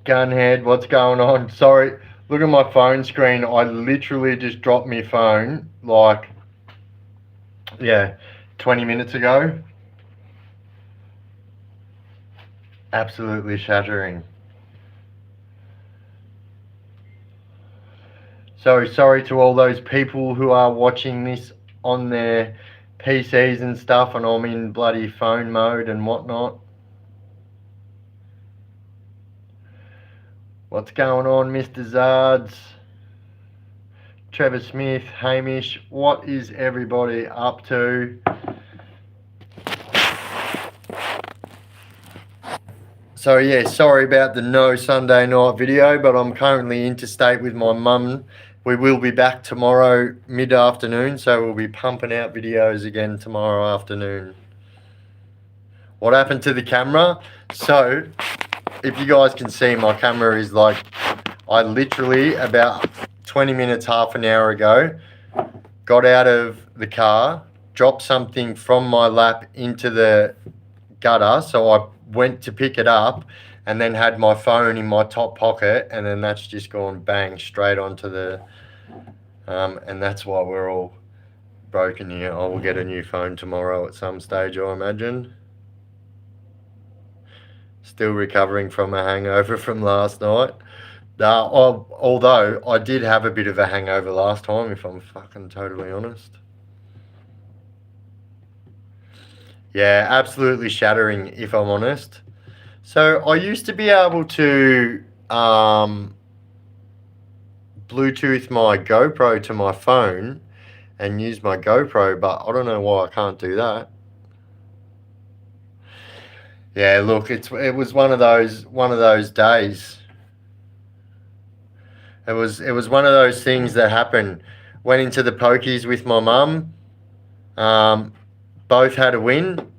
Gunhead, what's going on? Sorry, look at my phone screen. I literally just dropped my phone like, yeah, 20 minutes ago. Absolutely shattering. So sorry to all those people who are watching this on their PCs and stuff, and I'm in bloody phone mode and whatnot. What's going on, Mr. Zards? Trevor Smith, Hamish, what is everybody up to? So yeah, sorry about the no Sunday night video, but I'm currently interstate with my mum. We will be back tomorrow mid-afternoon, so we'll be pumping out videos again tomorrow afternoon. What happened to the camera? So, if you guys can see, my camera is like, I literally about 20 minutes, half an hour ago, got out of the car, dropped something from my lap into the gutter, so I went to pick it up and then had my phone in my top pocket, and then that's just gone bang straight onto the and that's why we're all broken here. I will get a new phone tomorrow at some stage, I imagine. Still recovering from a hangover from last night. Although I did have a bit of a hangover last time, if I'm fucking totally honest. Yeah, absolutely shattering, if I'm honest. So I used to be able to Bluetooth my GoPro to my phone and use my GoPro, but I don't know why I can't do that. Yeah, look, it was one of those days. It was one of those things that happened. Went into the pokies with my mum. Both had a win,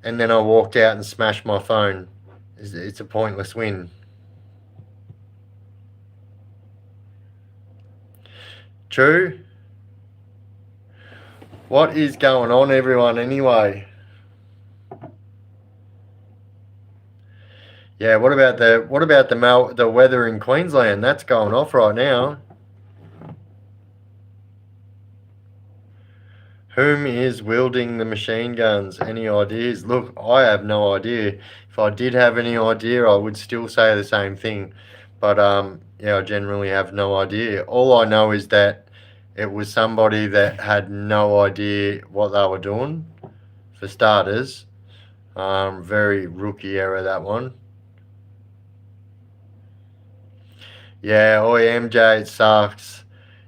and then I walked out and smashed my phone. It's a pointless win. True. What is going on, everyone? Anyway. Yeah. What about the weather in Queensland? That's going off right now. Whom is wielding the machine guns? Any ideas? Look, I have no idea. If I did have any idea, I would still say the same thing. But yeah, I generally have no idea. All I know is that it was somebody that had no idea what they were doing, for starters. Very rookie error, that one. Yeah, oi MJ, it sucks.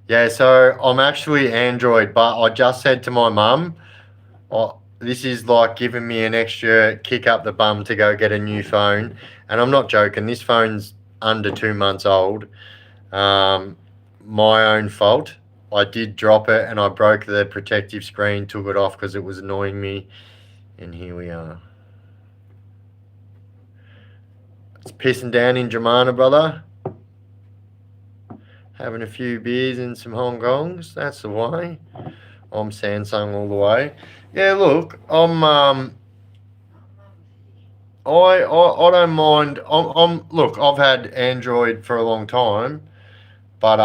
Yeah, so I'm actually Android, but I just said to my mum, oh, this is like giving me an extra kick up the bum to go get a new phone. And I'm not joking, this phone's under 2 months old. My own fault. I did drop it and I broke the protective screen, took it off because it was annoying me. And here we are. It's pissing down in Germana, brother. Having a few beers and some Hong Kongs. That's the way. I'm Samsung all the way. Yeah, look, I don't mind. Look, I've had Android for a long time, but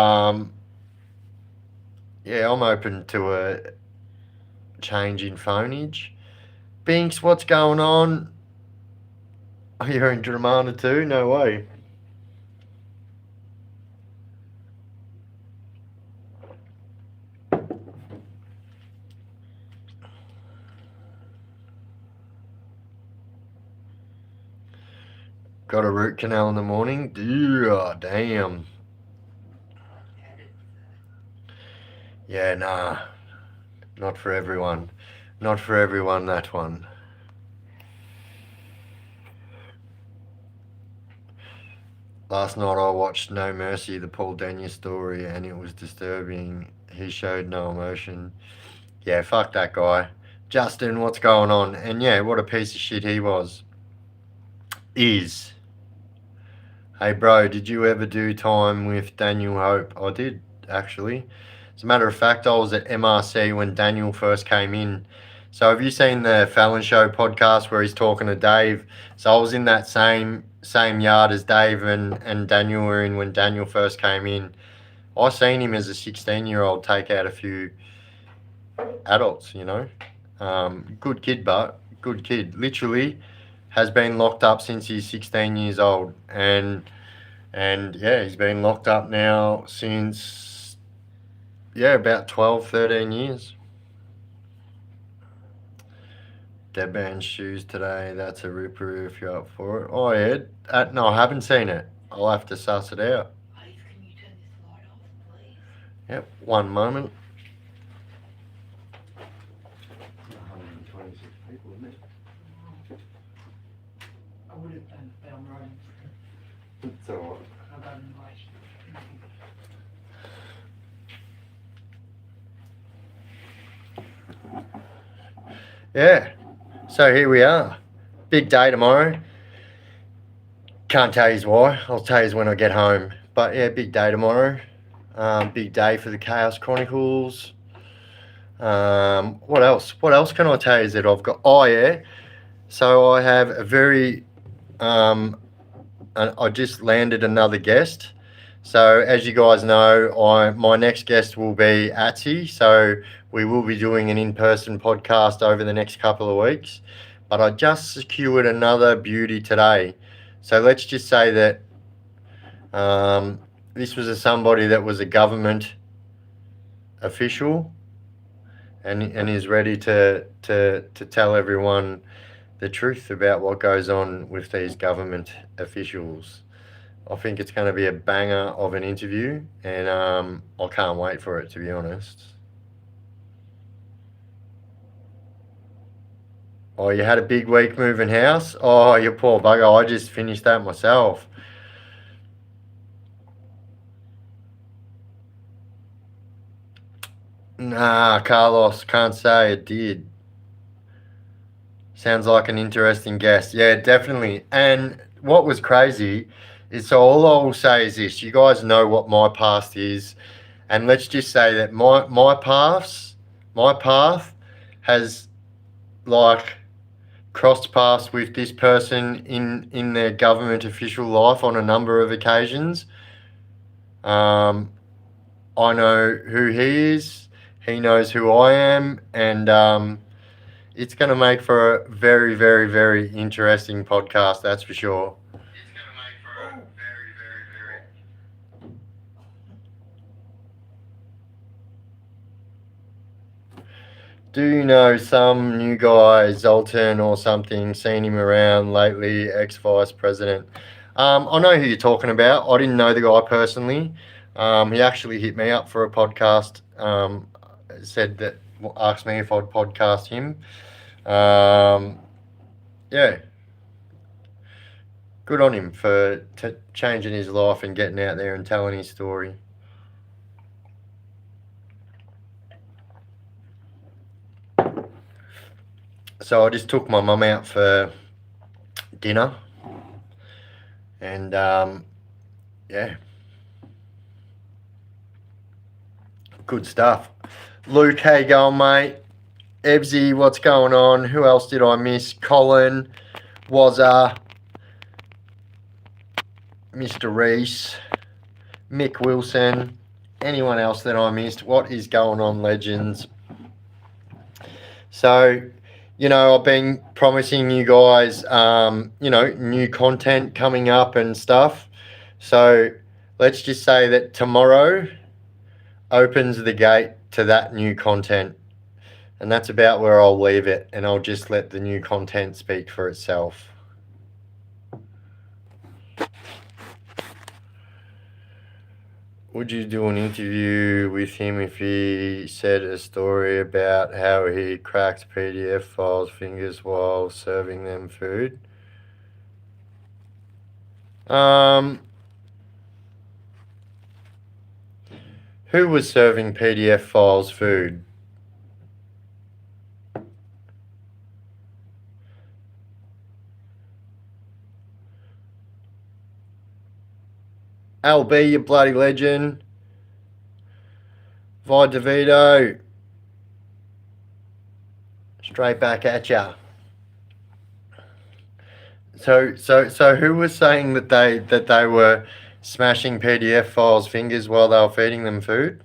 yeah, I'm open to a change in phoneage. Binks, what's going on? Oh, you're in Dramana too? No way. Got a root canal in the morning? Yeah, damn. Yeah, nah. Not for everyone. Not for everyone, that one. Last night I watched No Mercy, the Paul Daniel story, and it was disturbing. He showed no emotion. Yeah, fuck that guy. Justin, what's going on? And yeah, what a piece of shit he was. Is. Hey bro, did you ever do time with Daniel Hope? I did, actually. As a matter of fact, I was at MRC when Daniel first came in. So have you seen the Fallon Show podcast where he's talking to Dave? So I was in that same yard as Dave and Daniel were in when Daniel first came in. I seen him as a 16-year-old take out a few adults, you know. Good kid, but good kid. Literally has been locked up since he's 16 years old. And yeah, he's been locked up now since, yeah, about 12, 13 years. Dead Man's Shoes today. That's a ripper if you're up for it. Oh, yeah. No, I haven't seen it. I'll have to suss it out. Please, can you turn this light off, please? Yep, one moment. 126 people, isn't it? I would have done, but I'm writing. It's alright. I got an invite. Yeah. So here we are. Big day tomorrow. Can't tell you why. I'll tell you when I get home. But yeah, big day tomorrow. Big day for the Chaos Chronicles. What else? What else can I tell you that I've got? Oh yeah. So I have a very I just landed another guest. So as you guys know, my next guest will be Atsi. So we will be doing an in-person podcast over the next couple of weeks. But I just secured another beauty today. So let's just say that this was somebody that was a government official and is ready to tell everyone the truth about what goes on with these government officials. I think it's going to be a banger of an interview, and I can't wait for it, to be honest. Oh, you had a big week moving house? Oh, you poor bugger. I just finished that myself. Nah, Carlos, can't say it did. Sounds like an interesting guest. Yeah, definitely. And what was crazy is, so all I will say is this: you guys know what my past is, and let's just say that my path has like crossed paths with this person in their government official life on a number of occasions. I know who he is. He knows who I am, and it's going to make for a very, very, very interesting podcast, that's for sure. It's going to make for a very, very, very... Do you know some new guy, Zoltan or something, seen him around lately, ex-vice president? I know who you're talking about. I didn't know the guy personally. He actually hit me up for a podcast, said that, asked me if I'd podcast him. Yeah, good on him for changing his life and getting out there and telling his story. So I just took my mum out for dinner, and yeah, good stuff. Luke, how you going, mate? Ebsy, what's going on? Who else did I miss? Colin, Wazza, Mr. Reese, Mick Wilson, anyone else that I missed? What is going on, legends? So, you know, I've been promising you guys, new content coming up and stuff. So let's just say that tomorrow opens the gate to that new content. And that's about where I'll leave it, and I'll just let the new content speak for itself. Would you do an interview with him if he said a story about how he cracked PDF files' fingers while serving them food? Who was serving PDF files food? LB, you bloody legend. Vi DeVito. Straight back at ya. So who was saying that they were smashing PDF files' fingers while they were feeding them food?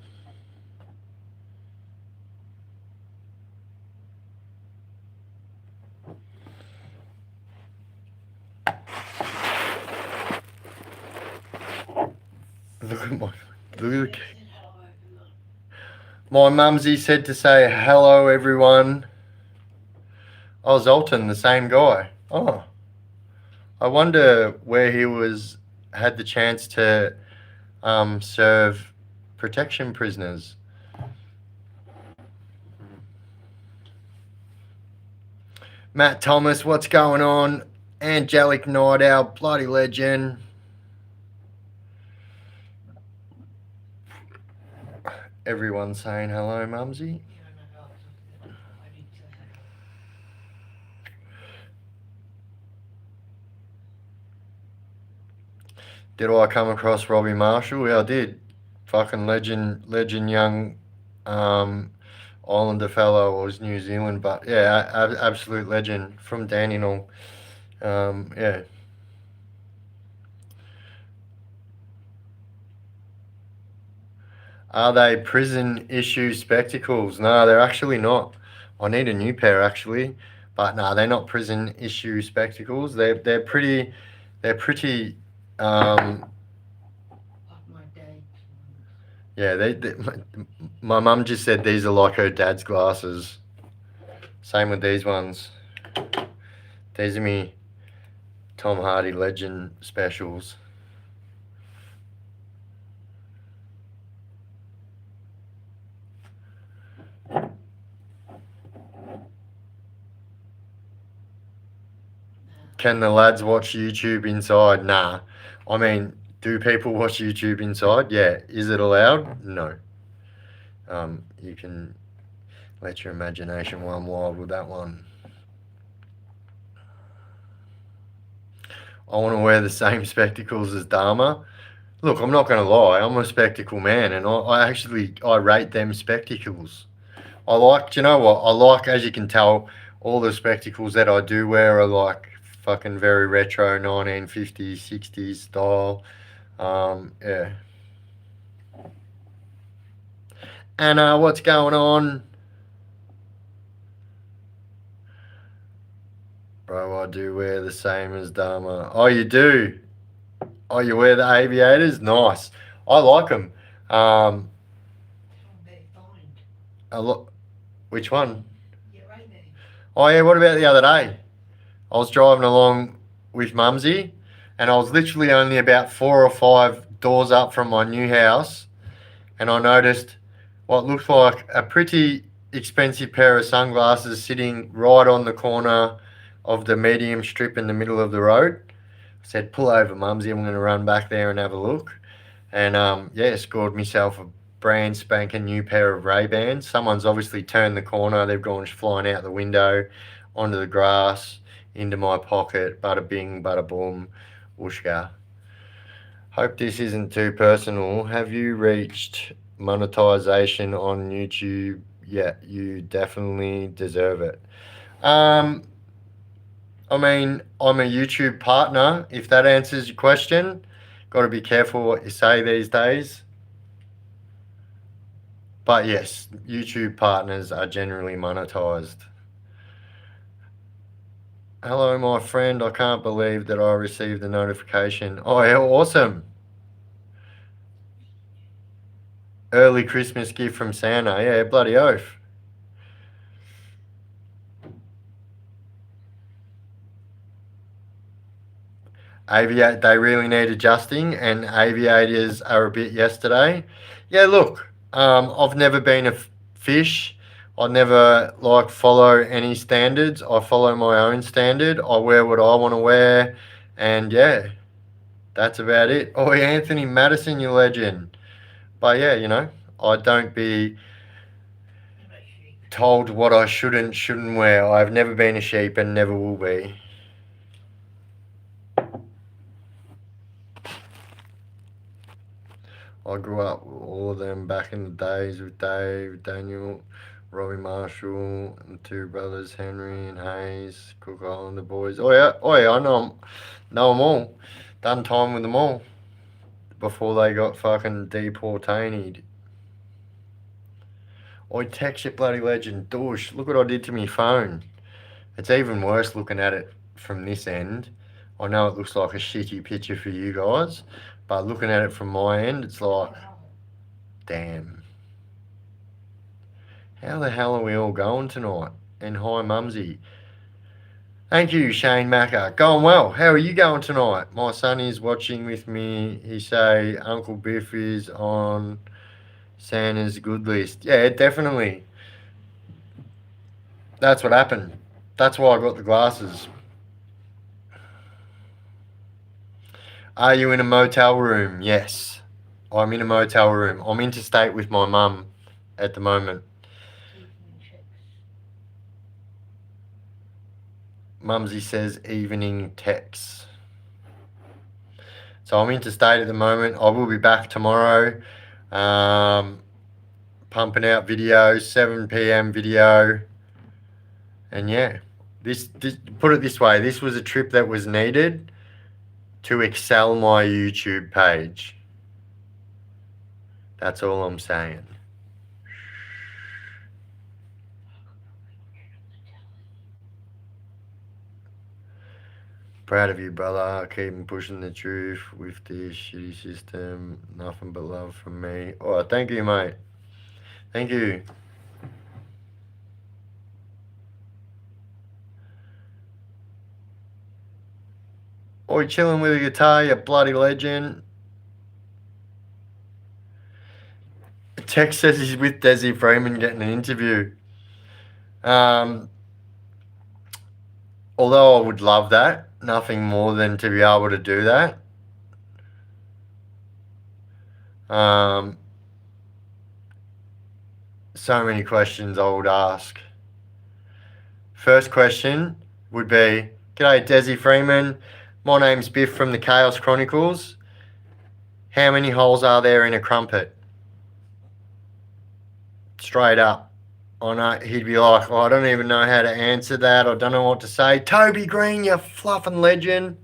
Look at my look at my mumsy said to say hello everyone. Oh, Zoltan, the same guy. Oh, I wonder where he had the chance to serve protection prisoners. Matt Thomas, what's going on? Angelic Night Owl, bloody legend. Everyone's saying hello, mumsy. Did I come across Robbie Marshall? Yeah, I did. Fucking legend young Islander fellow, or was New Zealand, but yeah, absolute legend from Dandenong. Yeah. Are they prison issue spectacles? No, they're actually not. I need a new pair actually, but no, they're not prison issue spectacles. They're pretty. Like my dad's ones. Yeah, my mum just said these are like her dad's glasses. Same with these ones. These are me Tom Hardy Legend specials. Can the lads watch YouTube inside? Nah. I mean, do people watch YouTube inside? Yeah. Is it allowed? No. You can let your imagination run wild with that one. I want to wear the same spectacles as Dharma. Look, I'm not going to lie. I'm a spectacle man, and I rate them spectacles. Do you know what? I like, as you can tell, all the spectacles that I do wear are like fucking very retro 1950s, 60s style. Yeah. Anna, what's going on? Bro, I do wear the same as Dharma. Oh, you do? Oh, you wear the aviators? Nice. I like them. It's all very fine. A lot. Which one? Yeah, right there. Oh, yeah, what about the other day? I was driving along with Mumsy, and I was literally only about 4 or 5 doors up from my new house, and I noticed what looked like a pretty expensive pair of sunglasses sitting right on the corner of the medium strip in the middle of the road. I said, pull over, Mumsy, I'm going to run back there and have a look. And yeah, scored myself a brand spanking new pair of Ray-Bans. Someone's obviously turned the corner. They've gone flying out the window, onto the grass, into my pocket. Bada bing, bada boom, whooshka. Hope this isn't too personal. Have you reached monetization on YouTube? Yeah, you definitely deserve it. I mean, I'm a YouTube partner. If that answers your question, got to be careful what you say these days. But yes, YouTube partners are generally monetized. Hello, my friend. I can't believe that I received the notification. Oh, yeah, awesome. Early Christmas gift from Santa. Yeah, bloody oath. They really need adjusting, and aviators are a bit yesterday. Yeah, look, I've never been a fish. I never follow any standards. I follow my own standard. I wear what I want to wear, and yeah, that's about it. Oh, yeah, Anthony Madison, you legend. But yeah, I don't be told what I shouldn't wear. I've never been a sheep and never will be. I grew up with all of them back in the days with Dave, Daniel, Robbie Marshall and two brothers, Henry and Hayes, Cook Islander boys. Oh yeah, I know them all. Done time with them all before they got fucking deportated. Oi, text you bloody legend, douche. Look what I did to my phone. It's even worse looking at it from this end. I know it looks like a shitty picture for you guys, but looking at it from my end, it's like, damn. How the hell are we all going tonight? And hi, Mumsy. Thank you, Shane Macker. Going well. How are you going tonight? My son is watching with me. He say Uncle Biff is on Santa's good list. Yeah, definitely. That's what happened. That's why I got the glasses. Are you in a motel room? Yes. I'm in a motel room. I'm interstate with my mum at the moment. Mumsy says evening texts. So I'm interstate at the moment. I will be back tomorrow. Pumping out videos, 7 p.m. video. And yeah, this put it this way, this was a trip that was needed to excel my YouTube page. That's all I'm saying. Proud of you, brother. Keep pushing the truth with this shitty system. Nothing but love from me. Oh, thank you, mate. Thank you. Oi, chilling with a guitar, you bloody legend. Tex says he's with Desi Freeman getting an interview. Although I would love that, nothing more than to be able to do that. So many questions I would ask. First question would be, G'day Desi Freeman, my name's Biff from the Chaos Chronicles. How many holes are there in a crumpet? Straight up. I know he'd be like, oh, I don't even know how to answer that. I don't know what to say. Toby Green, you fluffing legend.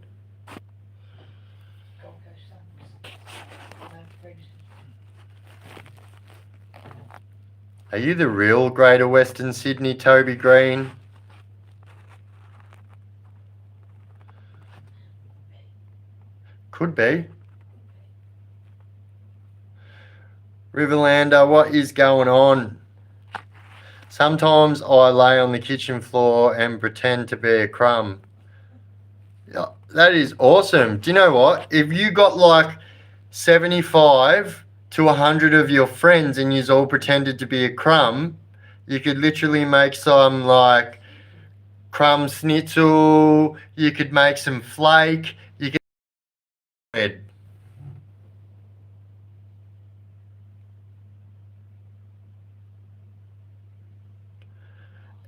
Are you the real Greater Western Sydney Toby Green? Could be. Riverlander, what is going on? Sometimes I lay on the kitchen floor and pretend to be a crumb. Yeah, that is awesome. Do you know what? If you got like 75 to 100 of your friends and you all pretended to be a crumb, you could literally make some like crumb schnitzel, you could make some flake, you could bread.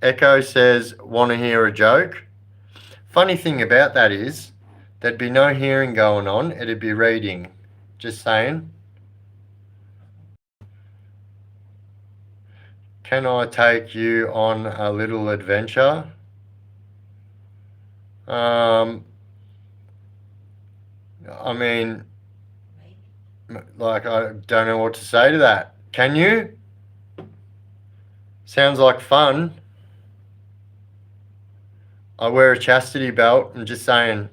Echo says, want to hear a joke? Funny thing about that is, there'd be no hearing going on, it'd be reading. Just saying. Can I take you on a little adventure? I mean, like, I don't know what to say to that. Can you? Sounds like fun. I wear a chastity belt. I'm just saying.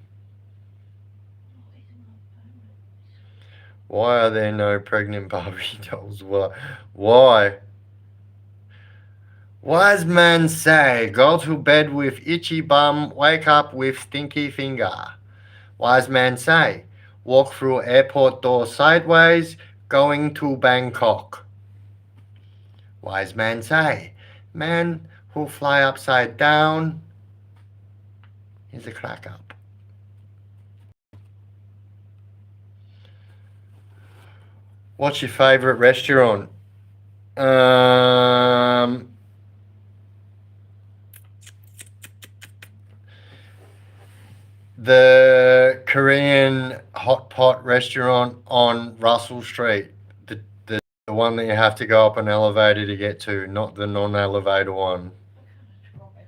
Why are there no pregnant Barbie dolls? Why? Wise man say, go to bed with itchy bum, wake up with stinky finger. Wise man say, walk through airport door sideways, going to Bangkok. Wise man say, man who fly upside down is a crack up. What's your favourite restaurant? The Korean hot pot restaurant on Russell Street. The The one that you have to go up an elevator to get to, not the non-elevator one. What kind of tropic?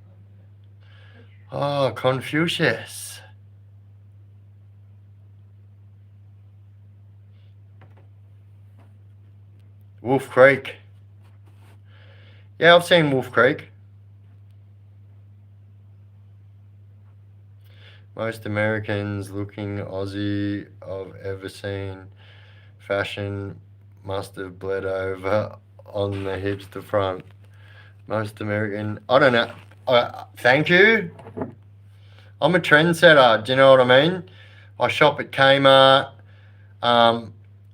Oh, Confucius. Wolf Creek. Yeah, I've seen Wolf Creek. Most Americans looking Aussie I've ever seen. Fashion must have bled over on the hips to front. Most American. I don't know. Thank you. I'm a trendsetter. Do you know what I mean? I shop at Kmart,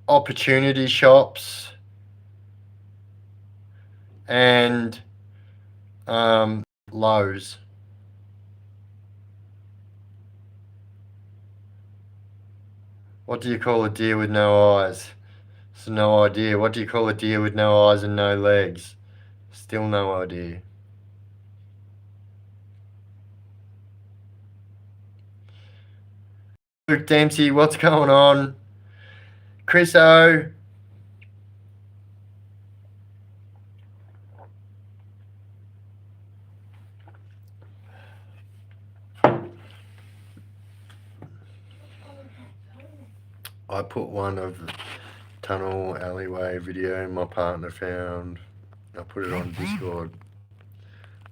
opportunity shops, and Lowe's. What do you call a deer with no eyes? So no idea. What do you call a deer with no eyes and no legs? Still no idea. Luke Dempsey, what's going on? Chris O. I put one of the tunnel alleyway video my partner found. I put it on Discord.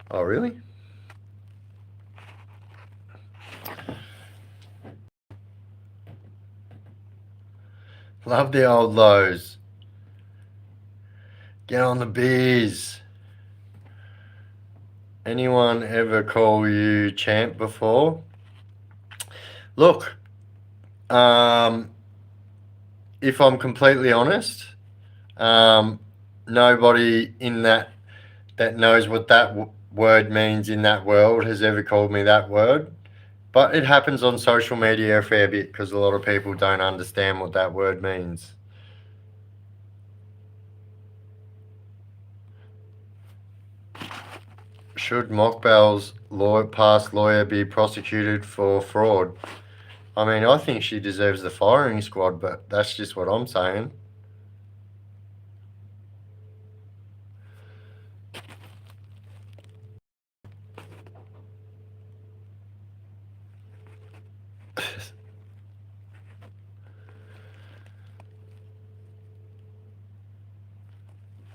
Oh, really? Love the old lows. Get on the beers. Anyone ever call you champ before? Look, if I'm completely honest, nobody in that knows what that word means in that world has ever called me that word. But it happens on social media a fair bit because a lot of people don't understand what that word means. Should Mockbell's past lawyer be prosecuted for fraud? I mean, I think she deserves the firing squad, but that's just what I'm saying.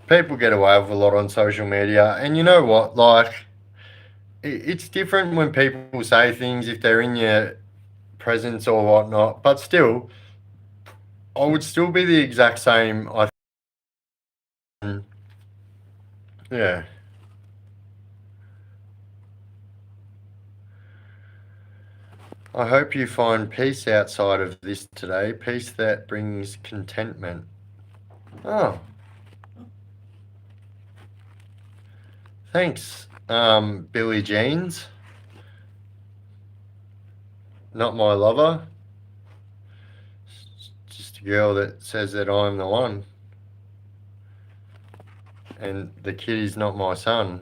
People get away with a lot on social media, and you know what? Like, it's different when people say things if they're in your presence or whatnot, but still, I would still be the exact same. Yeah. I hope you find peace outside of this today, peace that brings contentment. Oh. Thanks, Billie Jeans. Not my lover. Just a girl that says that I'm the one. And the kid is not my son.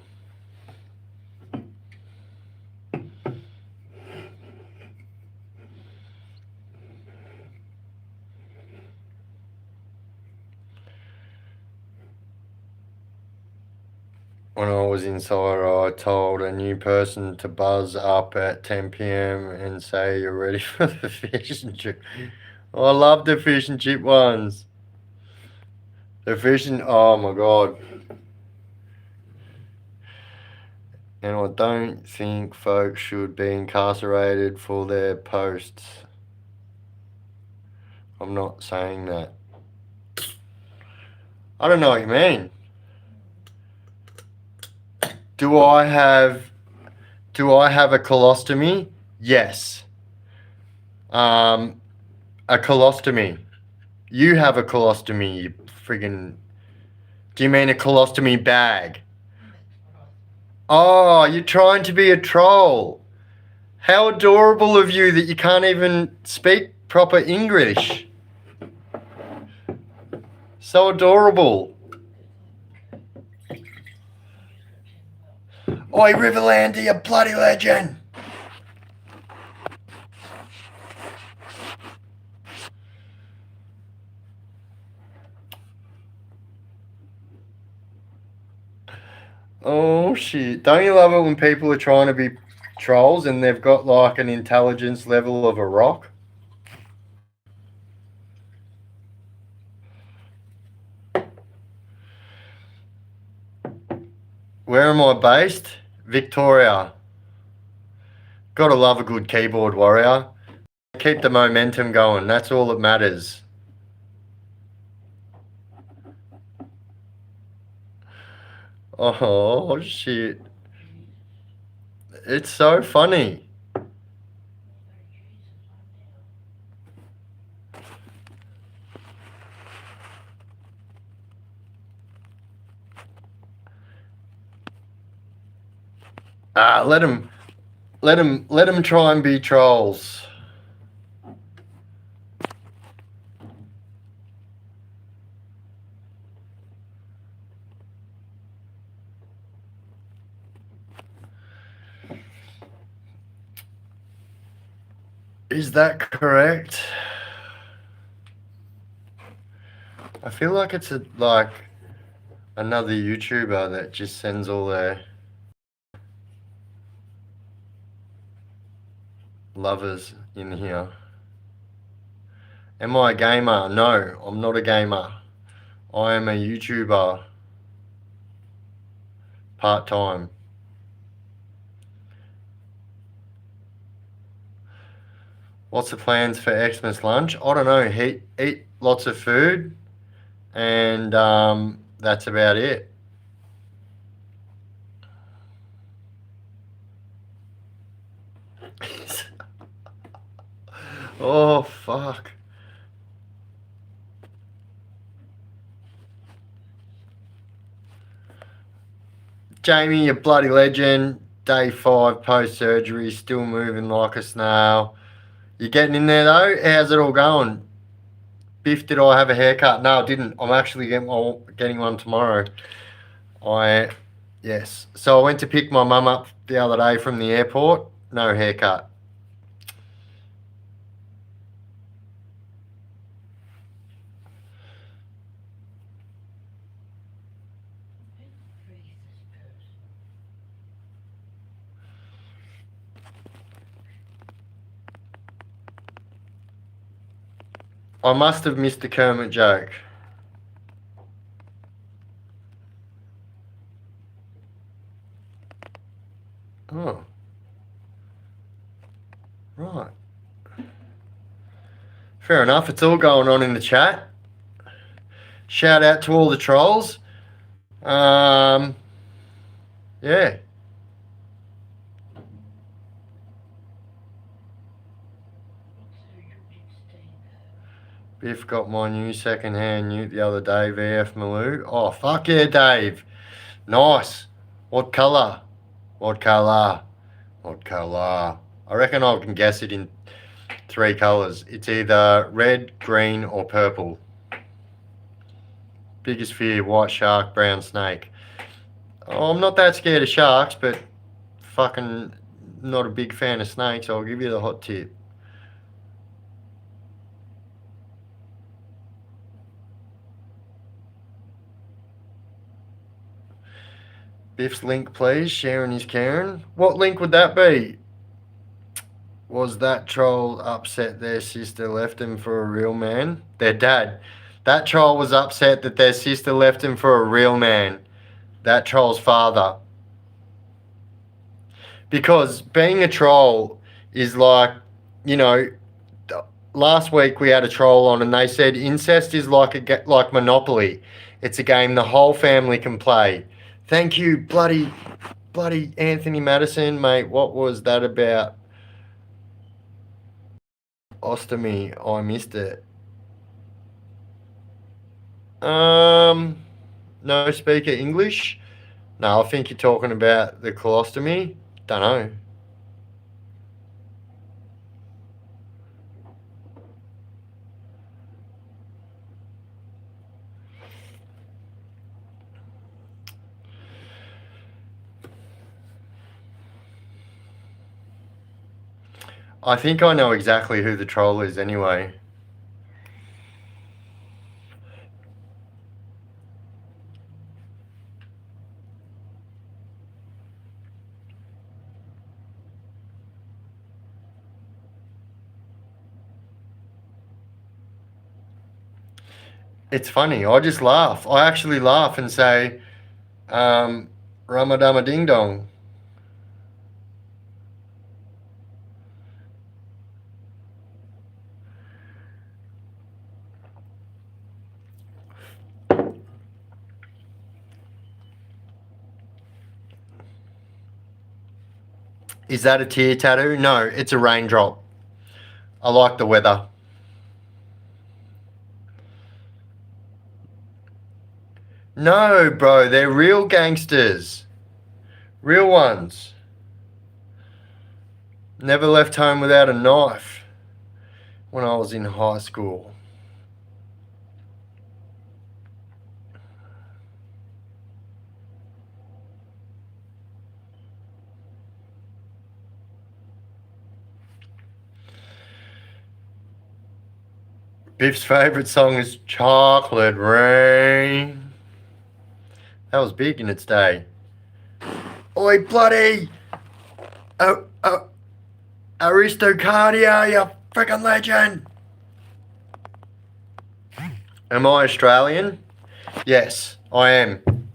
When I was inside, I told a new person to buzz up at 10 p.m. and say you're ready for the fish and chip. I love the fish and chip ones. The fish and, oh my God. And I don't think folks should be incarcerated for their posts. I'm not saying that. I don't know what you mean. Do I have a colostomy? Yes. A colostomy. You have a colostomy, you friggin'. Do you mean a colostomy bag? Oh, you're trying to be a troll. How adorable of you that you can't even speak proper English. So adorable. Oi, Riverlander, you bloody legend. Oh shit. Don't you love it when people are trying to be trolls and they've got like an intelligence level of a rock? Where am I based? Victoria. Gotta love a good keyboard warrior. Keep the momentum going. That's all that matters. Oh shit. It's so funny. Let them try and be trolls. Is that correct? I feel like it's like another YouTuber that just sends all their lovers in here. Am I a gamer? No, I'm not a gamer. I am a YouTuber. Part-time. What's the plans for Xmas lunch? I don't know. Eat lots of food, and that's about it. Oh fuck. Jamie, you bloody legend. Day 5 post-surgery, still moving like a snail. You getting in there though? How's it all going? Biff, did I have a haircut? No, I didn't. I'm actually getting one tomorrow. Yes. So I went to pick my mum up the other day from the airport. No haircut. I must have missed the Kermit joke. Oh. Right. Fair enough. It's all going on in the chat. Shout out to all the trolls. Yeah. Biff got my new second-hand ute the other day, VF Maloo. Oh, fuck yeah, Dave. Nice. What colour? What colour? What colour? I reckon I can guess it in 3 colours. It's either red, green, or purple. Biggest fear, white shark, brown snake. Oh, I'm not that scared of sharks, but fucking not a big fan of snakes. I'll give you the hot tip. Biff's link, please. Sharon is Karen. What link would that be? Was that troll upset their sister left him for a real man? Their dad. That troll was upset that their sister left him for a real man. That troll's father. Because being a troll is like, you know, last week we had a troll on and they said incest is like Monopoly. It's a game the whole family can play. Thank you, bloody Anthony Madison, mate. What was that about? Ostomy. I missed it. No speaker English? No, I think you're talking about the colostomy. Don't know. I think I know exactly who the troll is anyway. It's funny. I just laugh. I actually laugh and say, Ramadama Ding Dong. Is that a tear tattoo? No, it's a raindrop. I like the weather. No, bro, they're real gangsters. Real ones. Never left home without a knife when I was in high school. Biff's favourite song is Chocolate Rain. That was big in its day. Oi, bloody! Oh, Aristocardia, you freaking legend! Am I Australian? Yes, I am.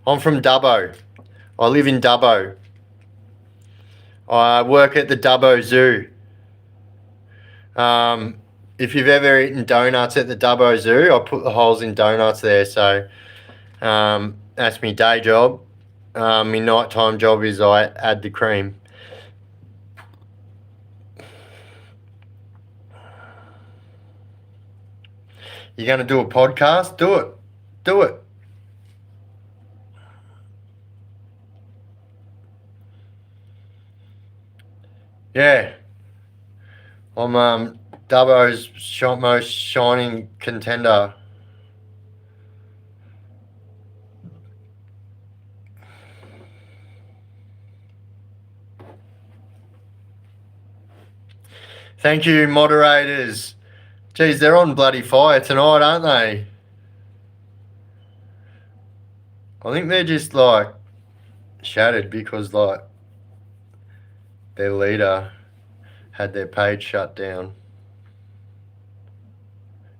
I'm from Dubbo. I live in Dubbo. I work at the Dubbo Zoo. If you've ever eaten donuts at the Dubbo Zoo, I put the holes in donuts there. So that's my day job. My nighttime job is I add the cream. You're going to do a podcast? Do it. Do it. Yeah. I'm Dubbo's most shining contender. Thank you, moderators. Geez, they're on bloody fire tonight, aren't they? I think they're just like shattered because like their leader had their page shut down.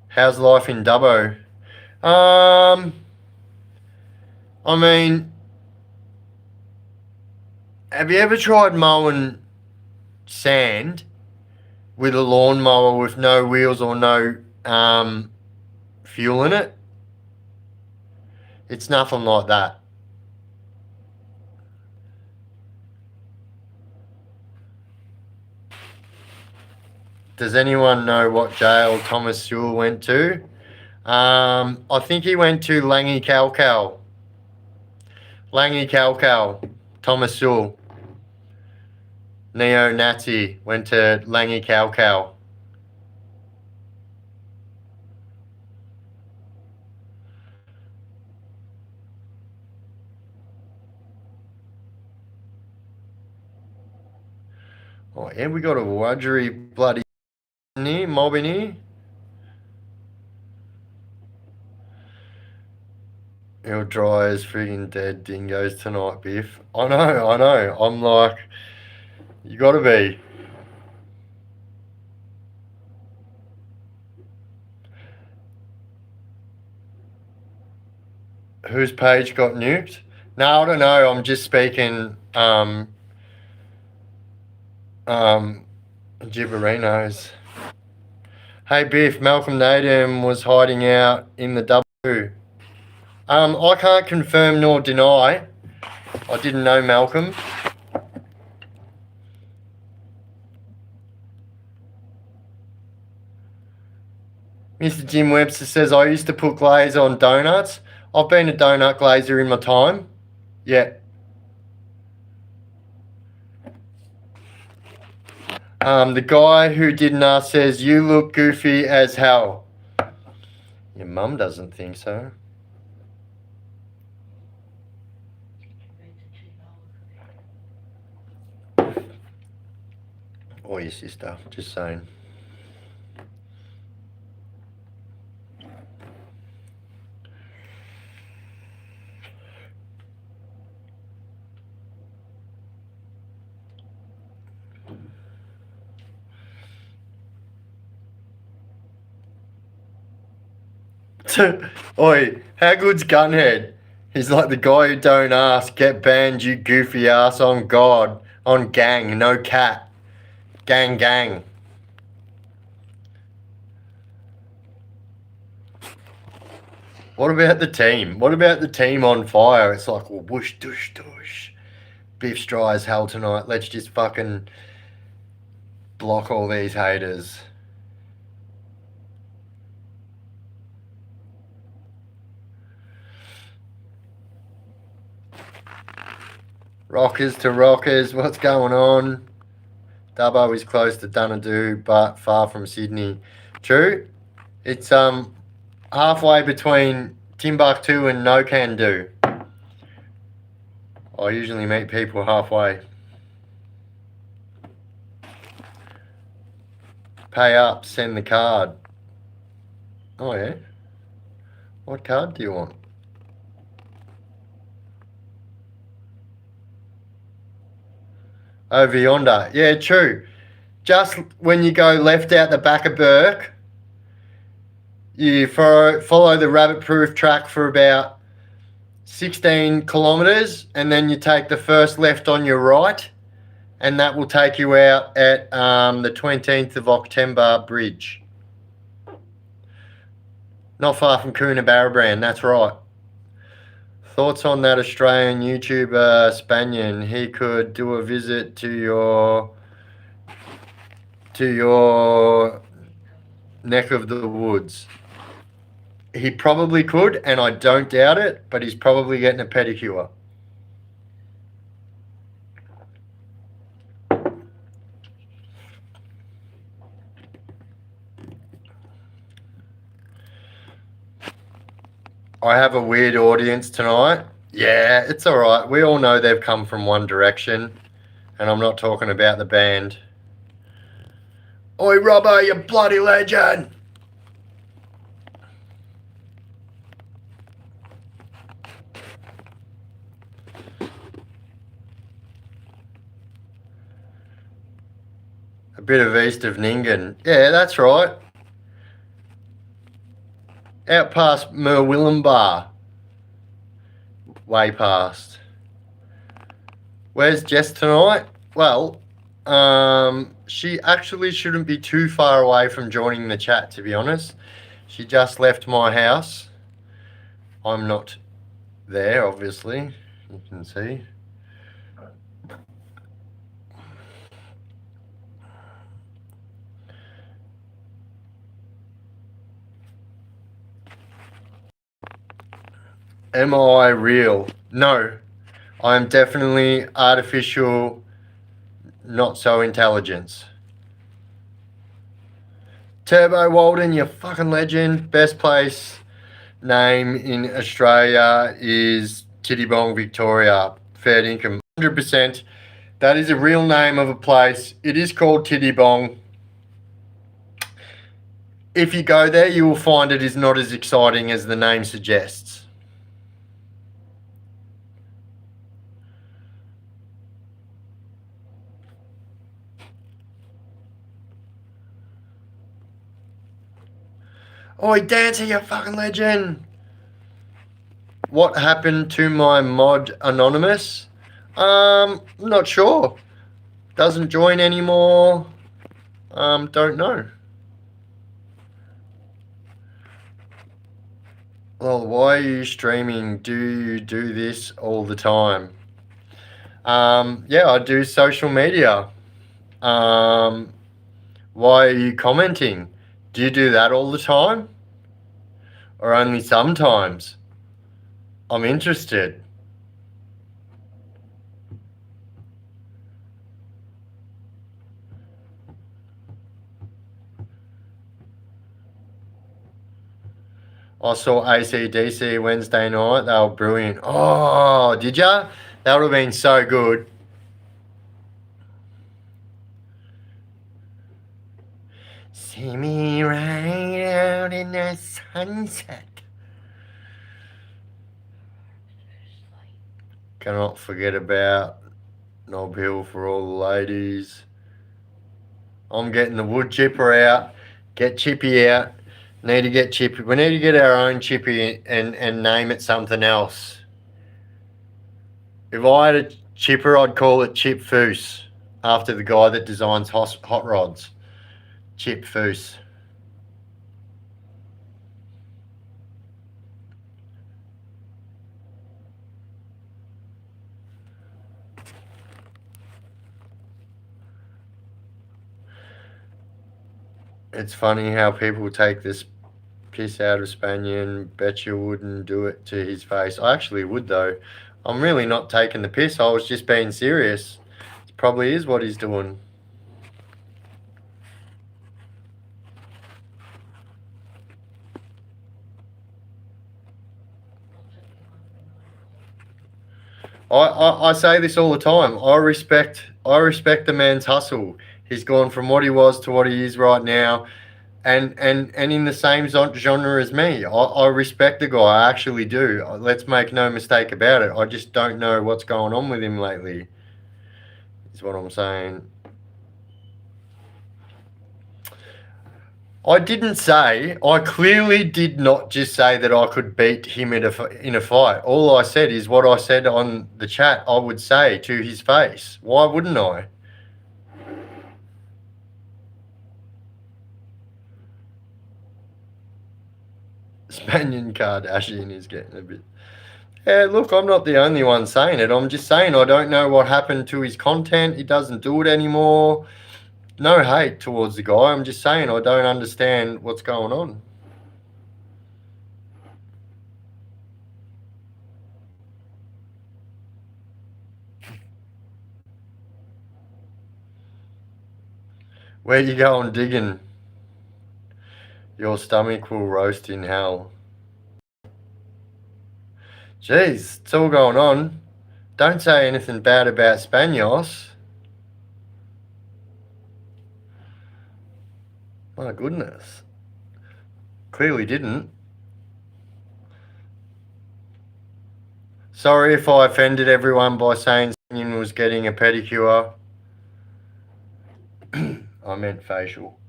How's life in Dubbo? I mean, have you ever tried mowing sand with a lawnmower with no wheels or no fuel in it? It's nothing like that. Does anyone know what jail Thomas Sewell went to? I think he went to Langi Kalkal. Langi Kalkal. Thomas Sewell. Neo-Nazi went to Langi Kalkal. Oh yeah, we got a Wudgery bloody mob in here. He'll dry as friggin' dead dingoes tonight, Biff. I know. I'm like, you gotta be. Whose page got nuked? No, I don't know. I'm just speaking gibberinos. Hey Biff, Malcolm Nadim was hiding out in the W. I can't confirm nor deny. I didn't know Malcolm. Mr. Jim Webster says, I used to put glaze on donuts. I've been a donut glazer in my time. Yeah. The guy who didn't ask says, you look goofy as hell. Your mum doesn't think so. Or your sister, just saying. Oi, how good's Gunhead? He's like the guy who don't ask. Get banned, you goofy ass. On God. On gang, no cat. Gang, gang. What about the team? What about the team on fire? It's like, well, whoosh, doosh, doosh. Biff's dry as hell tonight. Let's just fucking block all these haters. Rockers to rockers, what's going on? Dubbo is close to Dunedoo, but far from Sydney. True. It's halfway between Timbuktu and No Can Do. I usually meet people halfway. Pay up, send the card. Oh yeah. What card do you want? Over yonder. Yeah, true. Just when you go left out the back of Burke, you follow the rabbit-proof track for about 16 kilometres, and then you take the first left on your right, and that will take you out at the 20th of October bridge. Not far from Coonabarabran, that's right. Thoughts on that Australian YouTuber Spanian? He could do a visit to your neck of the woods. He probably could, and I don't doubt it, but he's probably getting a pedicure. I have a weird audience tonight. Yeah, it's all right. We all know they've come from One Direction, and I'm not talking about the band. Oi, Robbo, you bloody legend! A bit of east of Ningen. Yeah, that's right. Out past Merwillumbah. Way past. Where's Jess tonight? Well, she actually shouldn't be too far away from joining the chat, to be honest. She just left my house. I'm not there, obviously. You can see. Am I real? No. I am definitely artificial, not so intelligence. Turbo Walden, you fucking legend. Best place name in Australia is Tittybong, Victoria. Fair income. 100%. That is a real name of a place. It is called Tittybong. If you go there, you will find it is not as exciting as the name suggests. Oi, Dancer, you fucking legend. What happened to my mod Anonymous? Not sure. Doesn't join anymore. Don't know. Well, why are you streaming? Do you do this all the time? Yeah, I do social media. Why are you commenting? Do you do that all the time? Or only sometimes? I'm interested. I saw AC/DC Wednesday night. They were brilliant. Oh, did ya? That would have been so good. See me right out in the sunset. Cannot forget about Nob Hill for all the ladies. I'm getting the wood chipper out. Get Chippy out. Need to get Chippy. We need to get our own Chippy and name it something else. If I had a chipper, I'd call it Chip Foose, after the guy that designs hot rods. Chip Foose. It's funny how people take this piss out of Spanian. Bet you wouldn't do it to his face. I actually would, though. I'm really not taking the piss. I was just being serious. It probably is what he's doing. I say this all the time. I respect the man's hustle. He's gone from what he was to what he is right now, and in the same genre as me. I respect the guy. I actually do. Let's make no mistake about it. I just don't know what's going on with him lately. Is what I'm saying. I didn't say. I clearly did not just say that I could beat him in a fight. All I said is what I said on the chat. I would say to his face. Why wouldn't I? Spanian Kardashian is getting a bit. Yeah, look, I'm not the only one saying it. I'm just saying I don't know what happened to his content. He doesn't do it anymore. No hate towards the guy. I'm just saying I don't understand what's going on. Where you going digging? Your stomach will roast in hell. Jeez, it's all going on. Don't say anything bad about Spanos. My goodness. Clearly didn't. Sorry if I offended everyone by saying Spanion was getting a pedicure. I meant facial.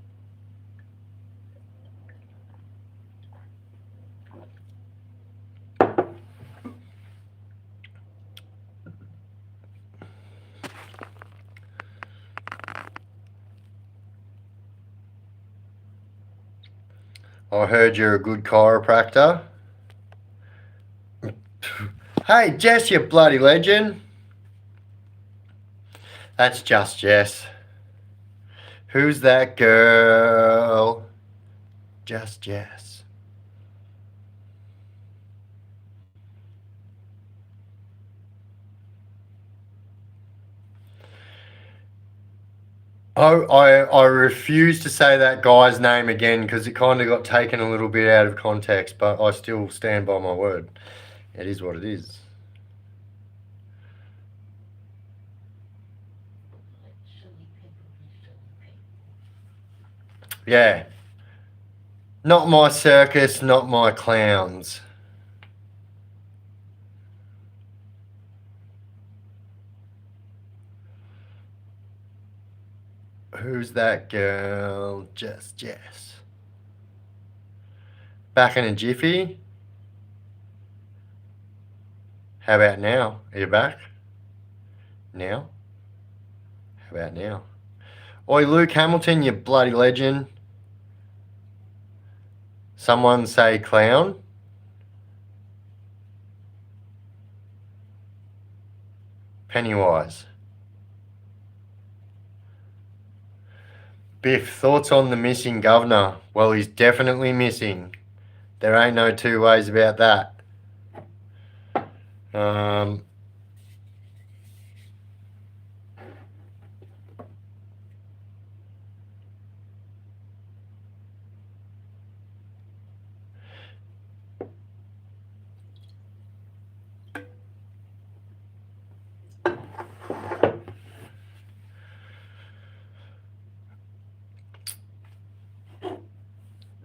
I heard you're a good chiropractor. Hey, Jess, you bloody legend. That's just Jess. Who's that girl? Just Jess. I refuse to say that guy's name again because it kind of got taken a little bit out of context, but I still stand by my word. It is what it is. Yeah. Not my circus, not my clowns. Who's that girl? Just Jess. Back in a jiffy? How about now? Are you back? Now? How about now? Oi, Luke Hamilton, you bloody legend. Someone say clown. Pennywise. Biff, thoughts on the missing governor? Well, he's definitely missing. There ain't no two ways about that.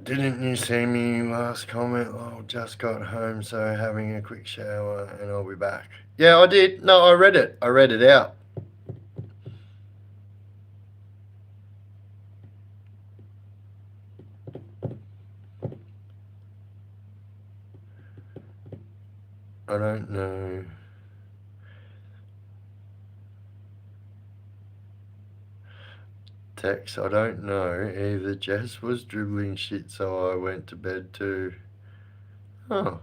Didn't you see me last comment? Oh, just got home, so having a quick shower and I'll be back. Yeah, I did. No, I read it. I read it out. I don't know. Text, I don't know. Either Jess was dribbling shit, so I went to bed too. Oh.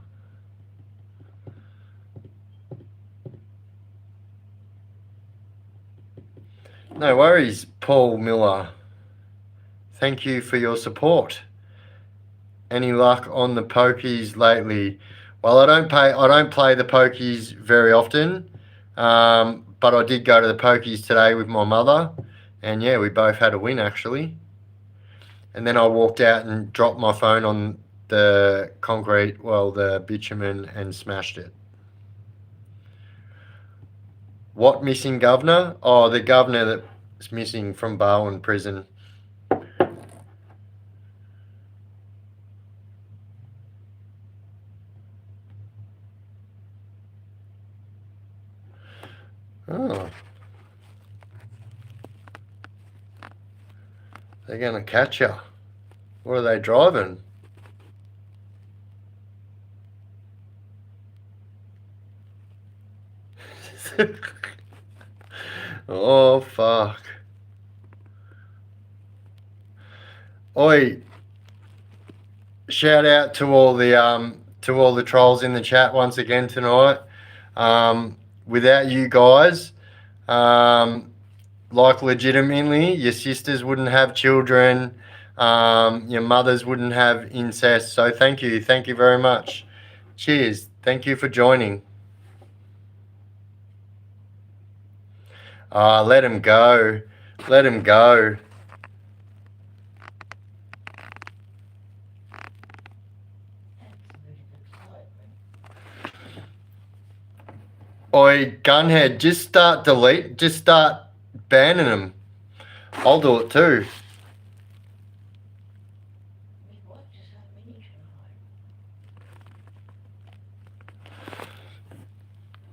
No worries, Paul Miller. Thank you for your support. Any luck on the pokies lately? Well, I don't play the pokies very often, but I did go to the pokies today with my mother, and yeah, we both had a win actually. And then I walked out and dropped my phone on the concrete, well, the bitumen, and smashed it. What missing governor? Oh, the governor that's missing from Barwon prison. Oh. They're going to catch you. What are they driving? Oh, fuck. Oi. Shout out to all the trolls in the chat once again tonight. Without you guys, like legitimately, your sisters wouldn't have children, your mothers wouldn't have incest. So thank you very much. Cheers. Thank you for joining. Let him go. Let him go. Oi, Gunhead, just start banning them. I'll do it too.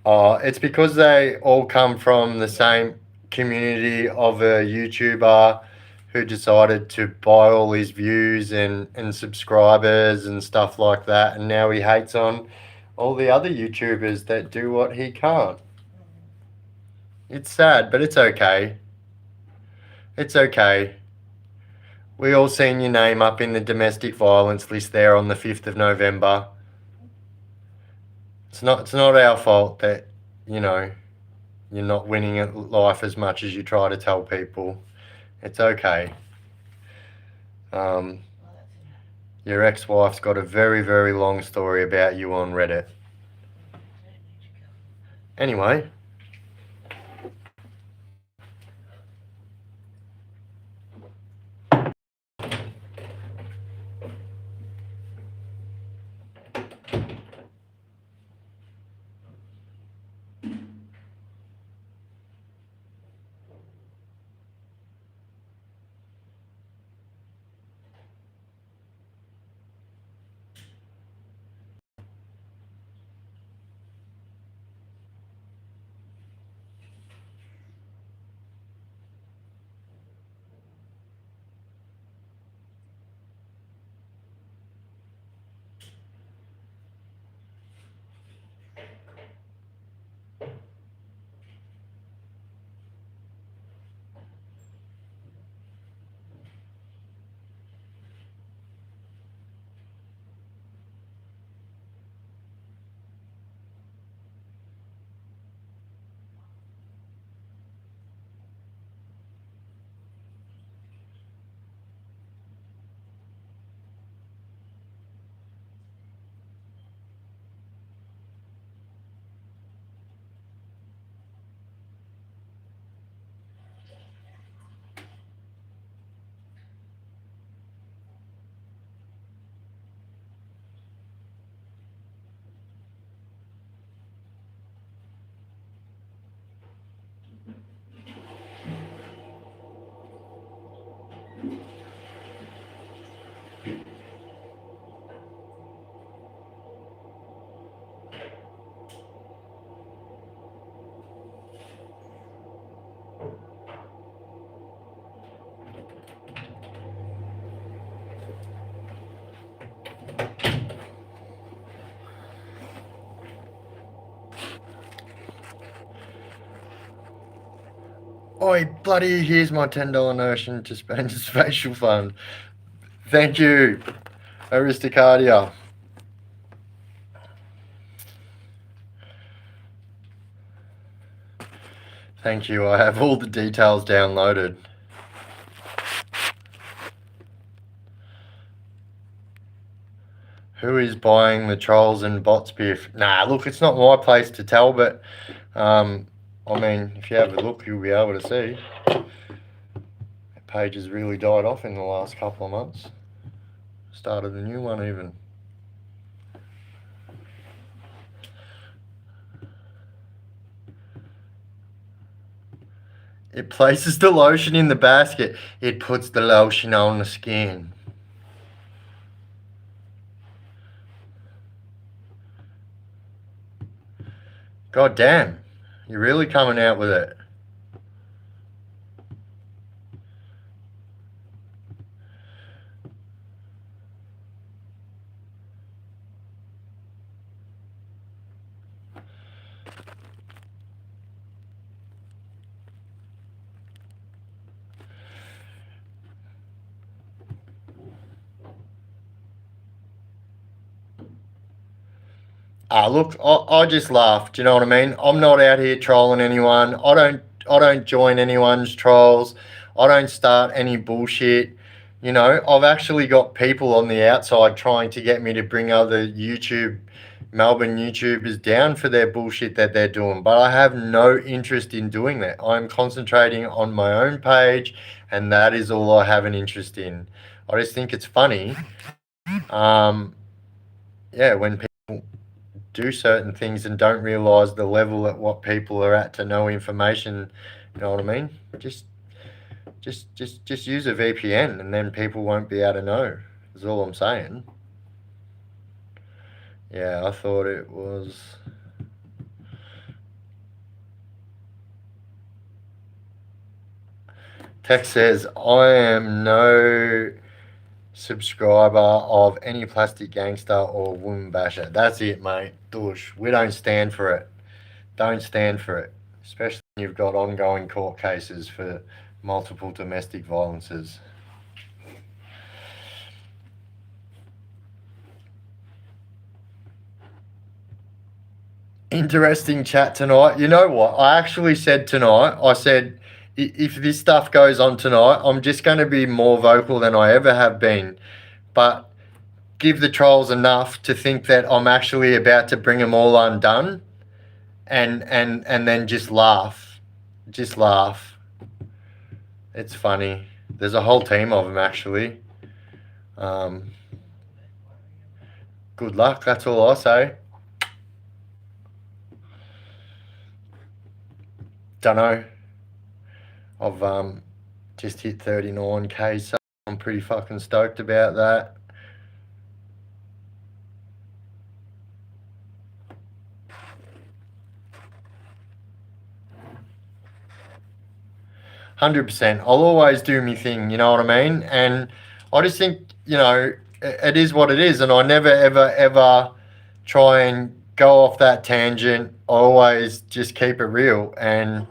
Oh, it's because they all come from the same community of a YouTuber who decided to buy all his views and subscribers and stuff like that, and now he hates on all the other YouTubers that do what he can't. It's sad, but it's okay. It's okay. We all seen your name up in the domestic violence list there on the 5th of November. It's not our fault that, you know, you're not winning at life as much as you try to tell people. It's okay. Your ex-wife's got a very, very long story about you on Reddit. Anyway. Oi, bloody, here's my $10 notion to spend as facial fund. Thank you, Aristocardia. Thank you, I have all the details downloaded. Who is buying the trolls and bots, Biff? Nah, look, it's not my place to tell, but I mean, if you have a look, you'll be able to see. That page has really died off in the last couple of months. Started a new one even. It places the lotion in the basket. It puts the lotion on the skin. God damn, you're really coming out with it. Look, I just laugh. Do you know what I mean? I'm not out here trolling anyone. I don't join anyone's trolls. I don't start any bullshit. You know, I've actually got people on the outside trying to get me to bring other Melbourne YouTubers down for their bullshit that they're doing. But I have no interest in doing that. I'm concentrating on my own page, and that is all I have an interest in. I just think it's funny. Yeah, when people do certain things and don't realize the level at what people are at to know information, you know what I mean? Just use a VPN and then people won't be able to know. Is all I'm saying. Yeah, I thought it was. Tex says, I am no subscriber of any plastic gangster or woman basher. That's it, mate. Douche. We don't stand for it. Don't stand for it. Especially when you've got ongoing court cases for multiple domestic violences. Interesting chat tonight. You know what? I actually said tonight, I said, if this stuff goes on tonight, I'm just going to be more vocal than I ever have been. But give the trolls enough to think that I'm actually about to bring them all undone and then just laugh. Just laugh. It's funny. There's a whole team of them, actually. Good luck, that's all I say. Dunno. I've just hit 39k, so I'm pretty fucking stoked about that. %. I'll always do my thing, you know what I mean? And I just think, you know, it is what it is, and I never ever try and go off that tangent. I always just keep it real, and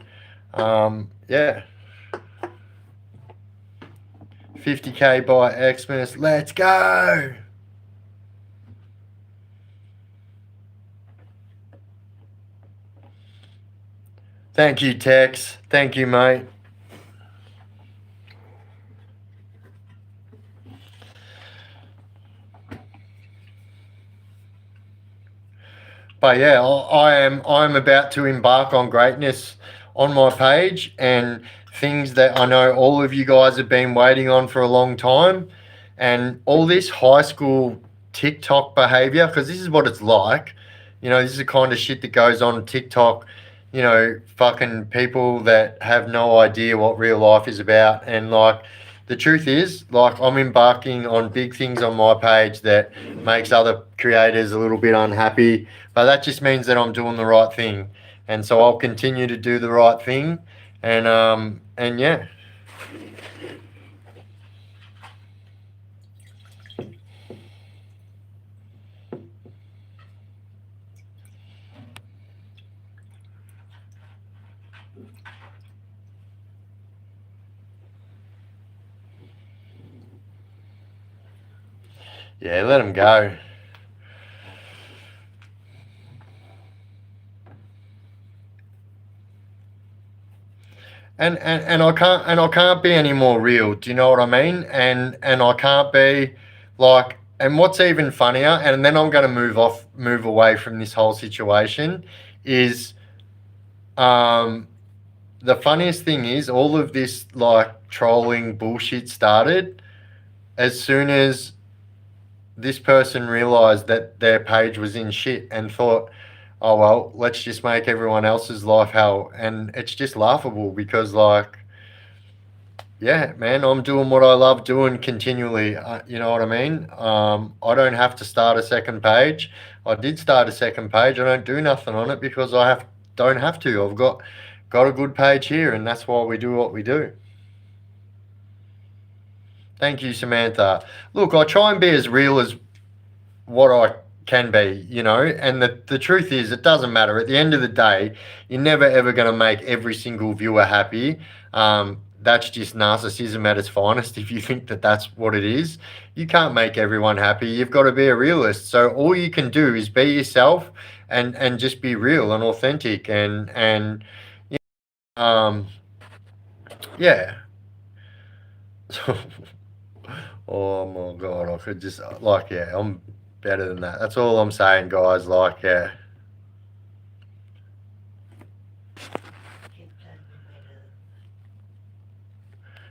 yeah. 50k by Xmas, let's go. Thank you, Tex. Thank you, mate. But yeah, I'm about to embark on greatness on my page and things that I know all of you guys have been waiting on for a long time, and all this high school TikTok behavior, because this is what it's like. You know, this is the kind of shit that goes on TikTok. You know, fucking people that have no idea what real life is about, and like, the truth is, like, I'm embarking on big things on my page that makes other creators a little bit unhappy, but that just means that I'm doing the right thing, and so I'll continue to do the right thing, and yeah. Yeah, let them go. And I can't be any more real. Do you know what I mean? And I can't be like, and what's even funnier, and then I'm going to move away from this whole situation, is the funniest thing is all of this like trolling bullshit started as soon as this person realized that their page was in shit and thought, oh well, let's just make everyone else's life hell. And it's just laughable because like, yeah, man, I'm doing what I love doing continually. You know what I mean? I don't have to start a second page. I did start a second page. I don't do nothing on it because don't have to. I've got a good page here, and that's why we do what we do. Thank you, Samantha. Look, I try and be as real as what I can be, you know, and the truth is it doesn't matter. At the end of the day, you're never ever going to make every single viewer happy. That's just narcissism at its finest. If you think that that's what it is, you can't make everyone happy. You've got to be a realist. So all you can do is be yourself and just be real and authentic and you know, yeah. Oh my god, I could just like, yeah, I'm better than that. That's all I'm saying, guys. Like, yeah. Keep telling me better.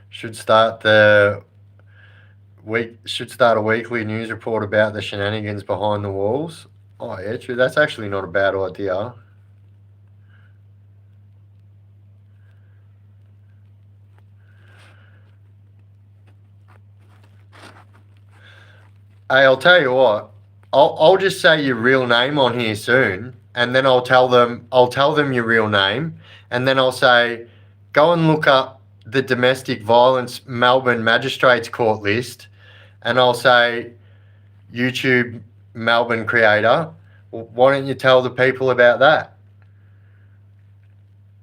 Should start a weekly news report about the shenanigans behind the walls. Oh yeah, true. That's actually not a bad idea. Hey, I'll tell you what. I'll just say your real name on here soon, and then I'll tell them your real name, and then I'll say, go and look up the domestic violence Melbourne Magistrates Court list, and I'll say YouTube Melbourne creator. Well, why don't you tell the people about that?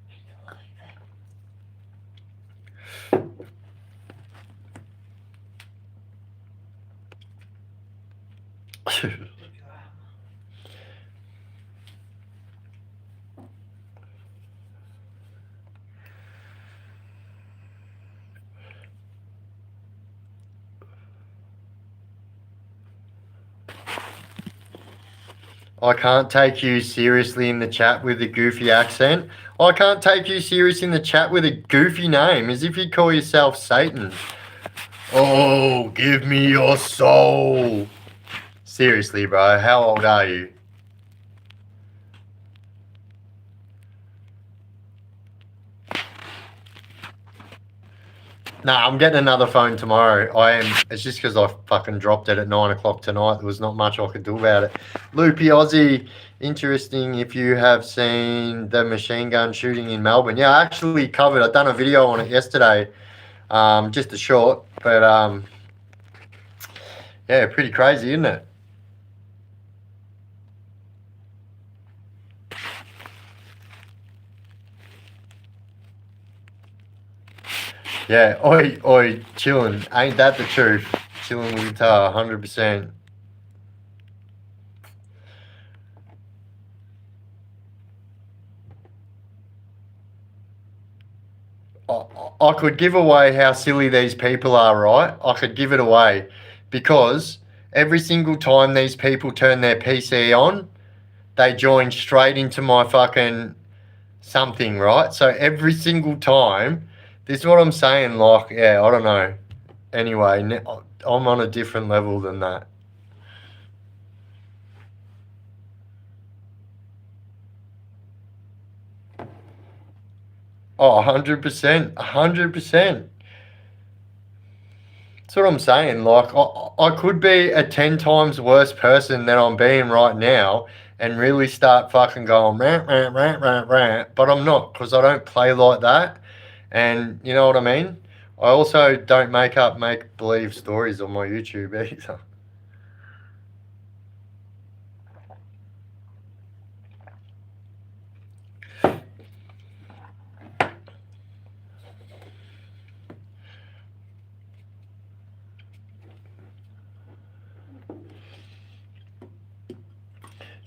The drama. I can't take you seriously in the chat with a goofy accent. I can't take you serious in the chat with a goofy name, as if you call yourself Satan. Oh, give me your soul. Seriously, bro, how old are you? Nah, I'm getting another phone tomorrow. I am. It's just because I fucking dropped it at 9 o'clock tonight. There was not much I could do about it. Loopy Aussie, interesting if you have seen the machine gun shooting in Melbourne. Yeah, I actually covered. I done a video on it yesterday, just a short, but yeah, pretty crazy, isn't it? Yeah, oi, chillin'. Ain't that the truth? Chillin' with guitar, 100%. I could give away how silly these people are, right? I could give it away because every single time these people turn their PC on, they join straight into my fucking something, right? So every single time, this is what I'm saying. Like, yeah, I don't know. Anyway, I'm on a different level than that. Oh, 100%, 100%. That's what I'm saying. Like, I could be a 10 times worse person than I'm being right now and really start fucking going rant, rant, rant, rant, rant. But I'm not because I don't play like that. And you know what I mean? I also don't make up make believe stories on my YouTube either.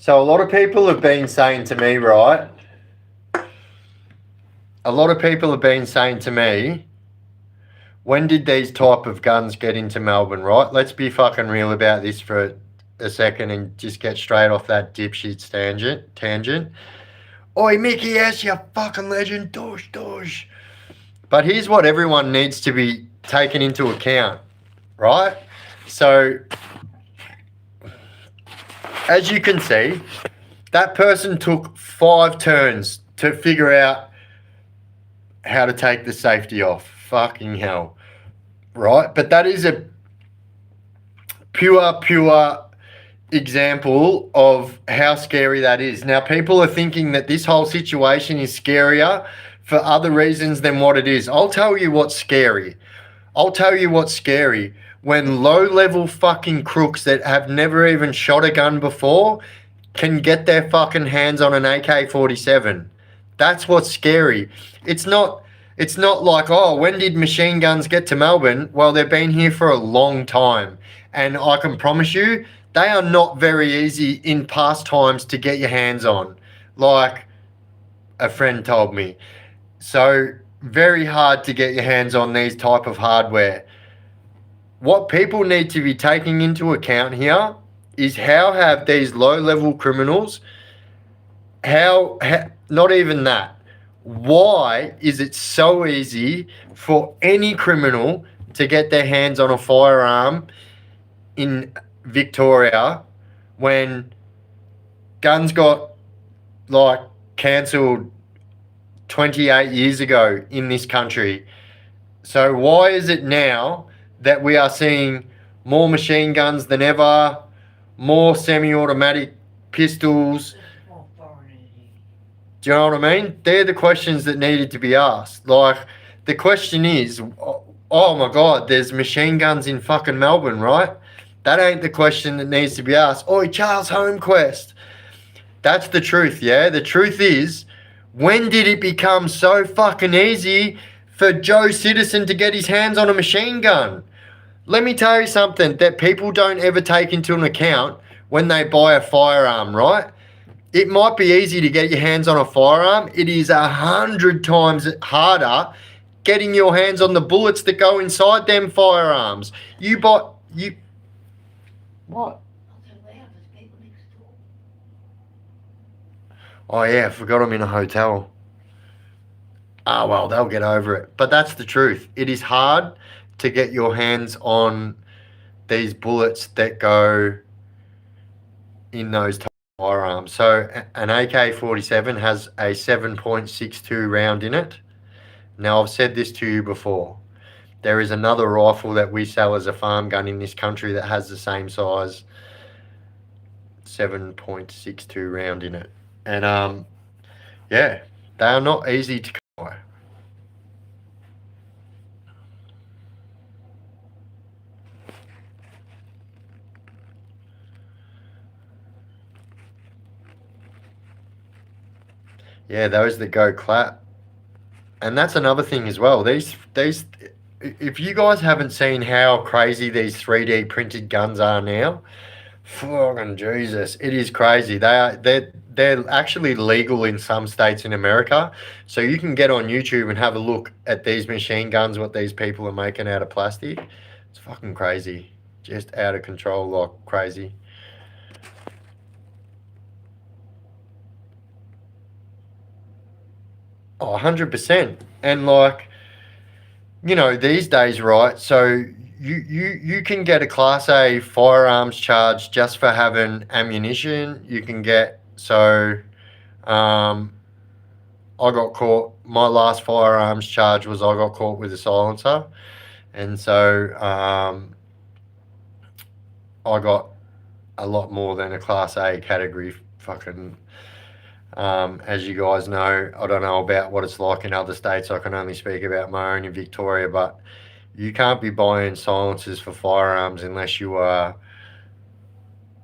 So a lot of people have been saying to me, right? A lot of people have been saying to me, when did these type of guns get into Melbourne, right? Let's be fucking real about this for a second and just get straight off that dipshit tangent. Oi, Mickey S, you fucking legend, douche. But here's what everyone needs to be taken into account, right? So, as you can see, that person took 5 turns to figure out how to take the safety off. Fucking hell. Right? But that is a pure example of how scary that is. Now, people are thinking that this whole situation is scarier for other reasons than what it is. I'll tell you what's scary. When low-level fucking crooks that have never even shot a gun before can get their fucking hands on an AK-47. That's what's scary. It's not like, oh, when did machine guns get to Melbourne? Well, they've been here for a long time. And I can promise you, they are not very easy in past times to get your hands on, like a friend told me. So, very hard to get your hands on these type of hardware. What people need to be taking into account here is how have these low-level criminals, not even that, why is it so easy for any criminal to get their hands on a firearm in Victoria when guns got like cancelled 28 years ago in this country? So why is it now that we are seeing more machine guns than ever, more semi-automatic pistols? More foreigners. Do you know what I mean? They're the questions that needed to be asked. Like, the question is, oh my God, there's machine guns in fucking Melbourne, right? That ain't the question that needs to be asked. Oi, Charles Homequest. That's the truth, yeah? The truth is, when did it become so fucking easy for Joe Citizen to get his hands on a machine gun? Let me tell you something that people don't ever take into an account when they buy a firearm, right? It might be easy to get your hands on a firearm. It is 100 times harder getting your hands on the bullets that go inside them firearms. What? I'll say, wow, there's people next door. Oh yeah, I forgot I'm in a hotel. Ah, well, they'll get over it. But that's the truth. It is hard to get your hands on these bullets that go in those firearms. So an AK-47 has a 7.62 round in it. Now, I've said this to you before. There is another rifle that we sell as a farm gun in this country that has the same size 7.62 round in it. And yeah, they are not easy to come by. Yeah, those that go clap. And that's another thing as well. These if you guys haven't seen how crazy these 3D printed guns are now, fucking Jesus, it is crazy. They're actually legal in some states in America. So you can get on YouTube and have a look at these machine guns, what these people are making out of plastic. It's fucking crazy. Just out of control like crazy. Oh, 100%. And like, you know, these days, right? So you can get a Class A firearms charge just for having ammunition. You can get, so I got caught, my last firearms charge was I got caught with a silencer. And so I got a lot more than a Class A category fucking. As you guys know, I don't know about what it's like in other states. I can only speak about my own in Victoria, but you can't be buying silencers for firearms unless you are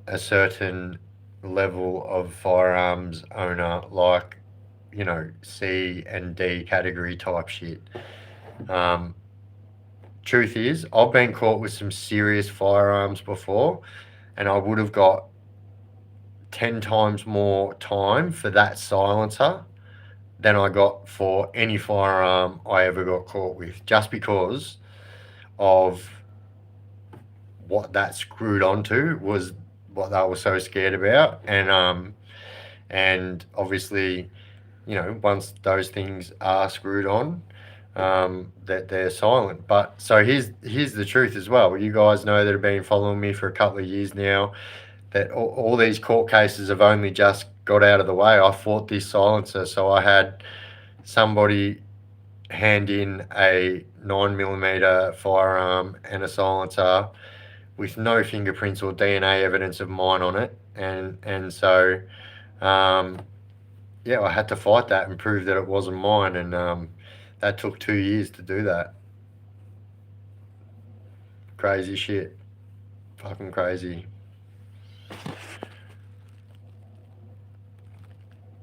a certain level of firearms owner, like, you know, C and D category type shit. Truth is, I've been caught with some serious firearms before, and I would have got 10 times more time for that silencer than I got for any firearm I ever got caught with, just because of what that screwed onto was what they were so scared about. And obviously, you know, once those things are screwed on, that they're silent. But so here's the truth as well. You guys know that have been following me for a couple of years now, that all these court cases have only just got out of the way. I fought this silencer, so I had somebody hand in a 9mm firearm and a silencer with no fingerprints or DNA evidence of mine on it, and so yeah, I had to fight that and prove that it wasn't mine, and that took 2 years to do that. Crazy shit, fucking crazy.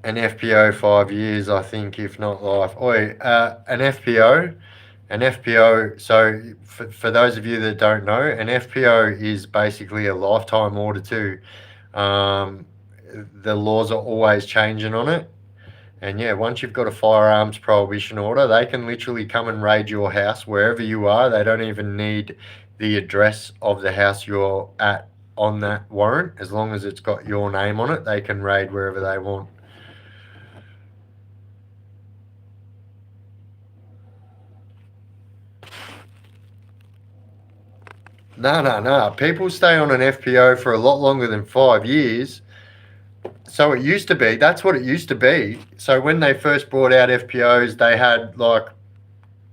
An FPO 5 years, I think, if not life. An FPO. So for those of you that don't know, an FPO is basically a lifetime order too. The laws are always changing on it. And yeah, once you've got a firearms prohibition order, they can literally come and raid your house wherever you are. They don't even need the address of the house you're at on that warrant. As long as it's got your name on it, they can raid wherever they want. No. People stay on an FPO for a lot longer than 5 years. So it used to be, that's what it used to be. So when they first brought out FPOs, they had like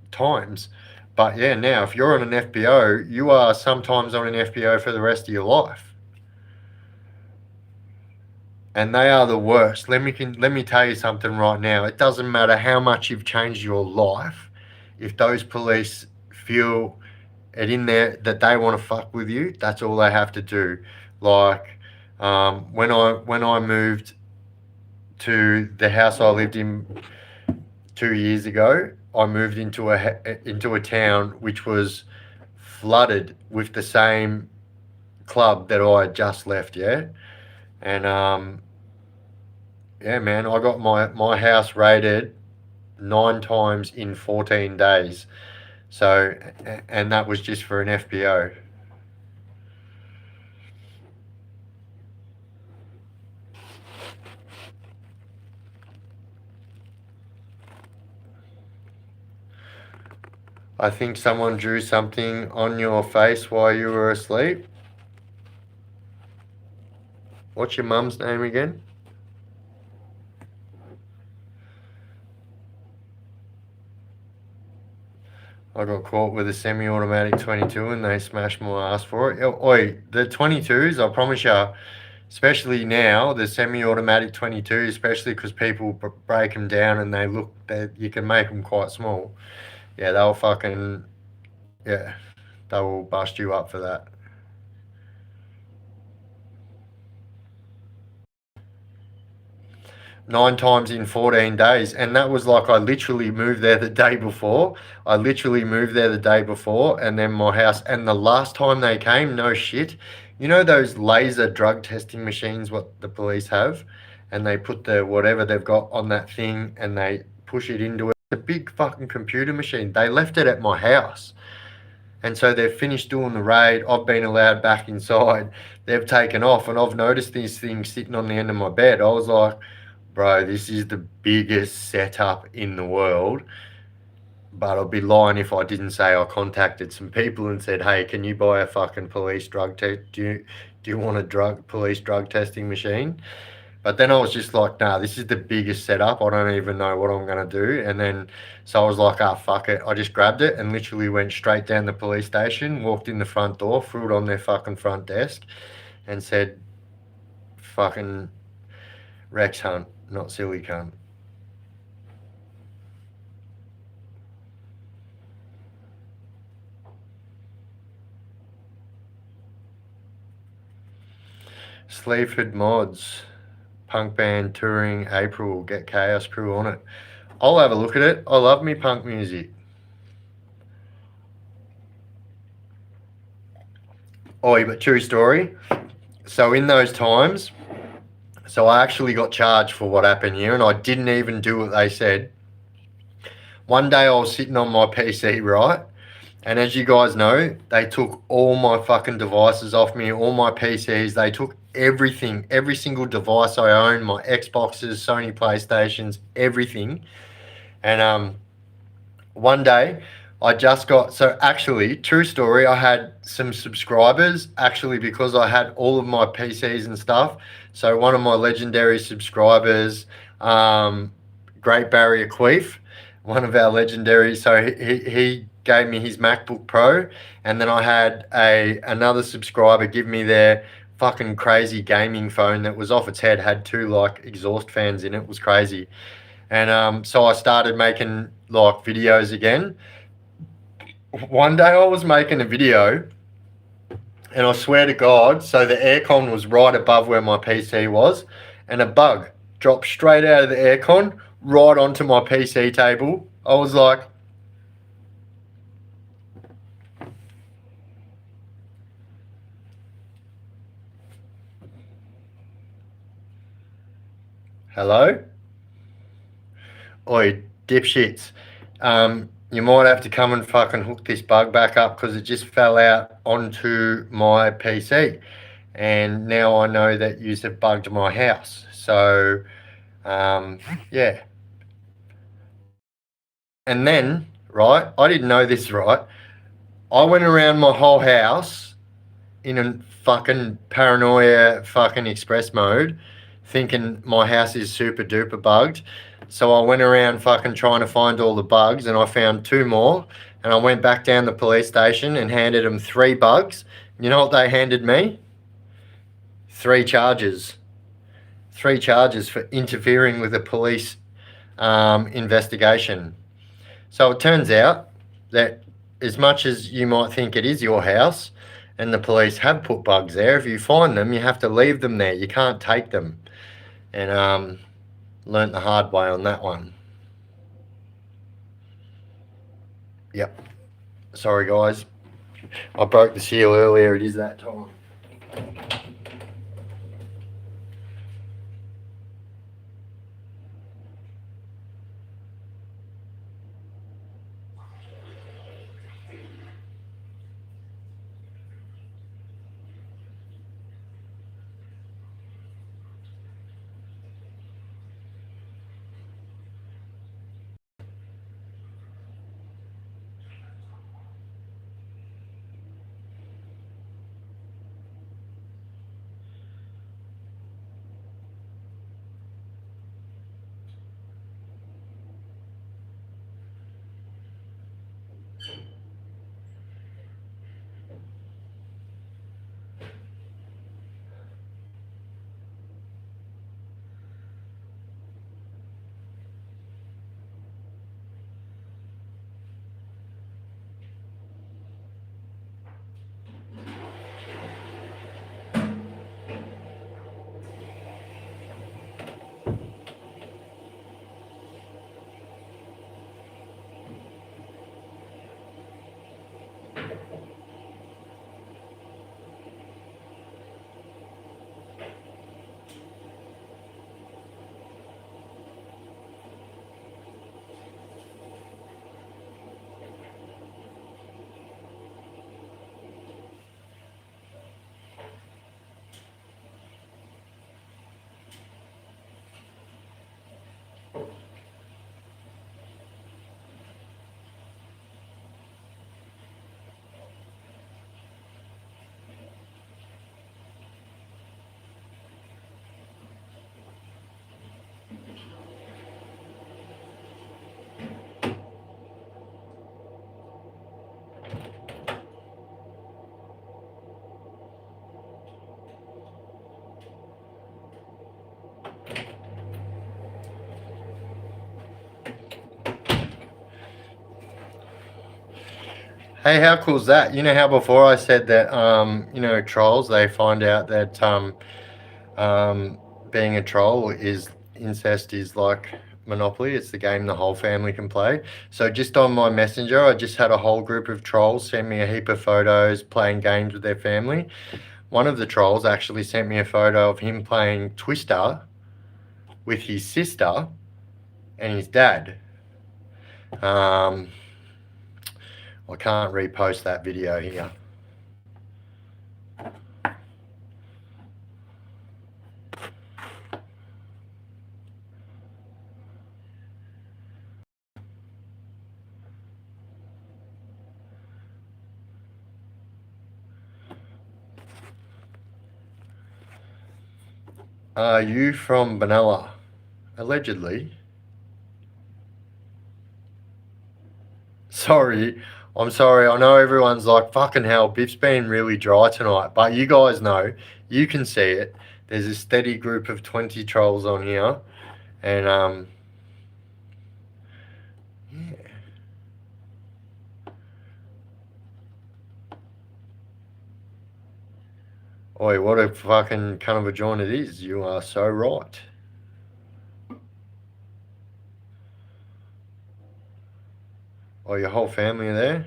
times. But yeah, now if you're on an FPO, you are sometimes on an FPO for the rest of your life. And they are the worst. Let me tell you something right now. It doesn't matter how much you've changed your life. If those police feel it in there that they want to fuck with you, that's all they have to do. Like when I moved to the house I lived in 2 years ago, I moved into a town which was flooded with the same club that I had just left. Yeah, and yeah, man, I got my house raided 9 times in 14 days. So, and that was just for an FPO. I think someone drew something on your face while you were asleep. What's your mum's name again? I got caught with a semi-automatic 22 and they smashed my ass for it. Oi, the 22s, I promise you, especially now, the semi-automatic 22, especially because people break them down and you can make them quite small. Yeah, they'll fucking, yeah, they will bust you up for that. Nine times in 14 days. And that was like I literally moved there the day before. And then my house, and the last time they came, no shit, you know those laser drug testing machines what the police have, and they put the whatever they've got on that thing and they push it into it. It's a big fucking computer machine. They left it at my house. And so they've finished doing the raid. I've been allowed back inside. They've taken off, and I've noticed these things sitting on the end of my bed. I was like, bro, this is the biggest setup in the world. But I'd be lying if I didn't say I contacted some people and said, hey, can you buy a fucking police drug test? Do you want a police drug testing machine? But then I was just like, nah, this is the biggest setup. I don't even know what I'm going to do. And then, so I was like, fuck it. I just grabbed it and literally went straight down the police station, walked in the front door, threw it on their fucking front desk and said, fucking Rex Hunt, not silly cunt. Sleaford Mods, punk band touring April, get Chaos Crew on it. I'll have a look at it. I love me punk music. Oi, but true story. So in those times, So I actually got charged for what happened here, and I didn't even do what they said. One day I was sitting on my PC, right? And as you guys know, they took all my fucking devices off me, all my PCs. They took everything, every single device I own, my Xboxes, Sony PlayStations, everything. And one day I just got, so actually, true story, I had some subscribers actually because I had all of my PCs and stuff. So one of my legendary subscribers, Great Barrier Queef, one of our legendaries, so he gave me his MacBook Pro, and then I had another subscriber give me their fucking crazy gaming phone that was off its head, had two like exhaust fans in it. It was crazy. And so I started making like videos again. One day I was making a video, and I swear to God, so the aircon was right above where my PC was, and a bug dropped straight out of the aircon right onto my PC table. I was like, hello? Oi, dipshits. You might have to come and fucking hook this bug back up because it just fell out onto my PC. And now I know that you have bugged my house. So, yeah. And then, right, I didn't know this, right? I went around my whole house in a fucking paranoia fucking express mode, thinking my house is super duper bugged. So I went around fucking trying to find all the bugs, and I found two more. And I went back down the police station and handed them 3 bugs. You know what they handed me? 3 charges. 3 charges for interfering with a police investigation. So it turns out that as much as you might think it is your house and the police have put bugs there, if you find them, you have to leave them there. You can't take them. And learnt the hard way on that one. Yep. Sorry, guys. I broke the seal earlier. It is that time. Hey, how cool is that? You know how before I said that, trolls, they find out that being a troll is incest is like Monopoly. It's the game the whole family can play. So just on my messenger, I just had a whole group of trolls send me a heap of photos playing games with their family. one of the trolls actually sent me a photo of him playing Twister with his sister and his dad. I can't repost that video here. Are you from Benalla? Allegedly. Sorry, I'm sorry. I know everyone's like, fucking hell, Biff's been really dry tonight. But you guys know, you can see it. There's a steady group of 20 trolls on here. And, yeah. Oi, what a fucking kind of a joint it is. You are so right. Oh, your whole family are there?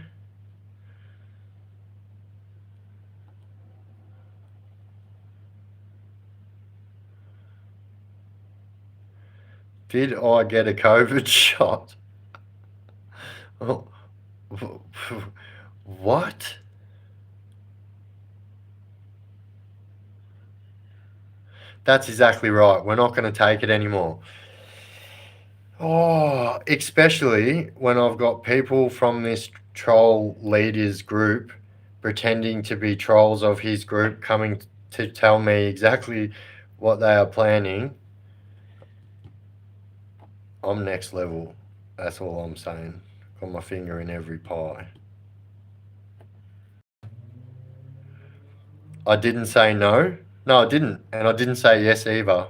Did I get a COVID shot? Oh, what? That's exactly right. We're not going to take it anymore. Oh, especially when I've got people from this troll leaders group pretending to be trolls of his group coming to tell me exactly what they are planning. I'm next level. That's all I'm saying. Got my finger in every pie. I didn't say no. No, I didn't. And I didn't say yes either.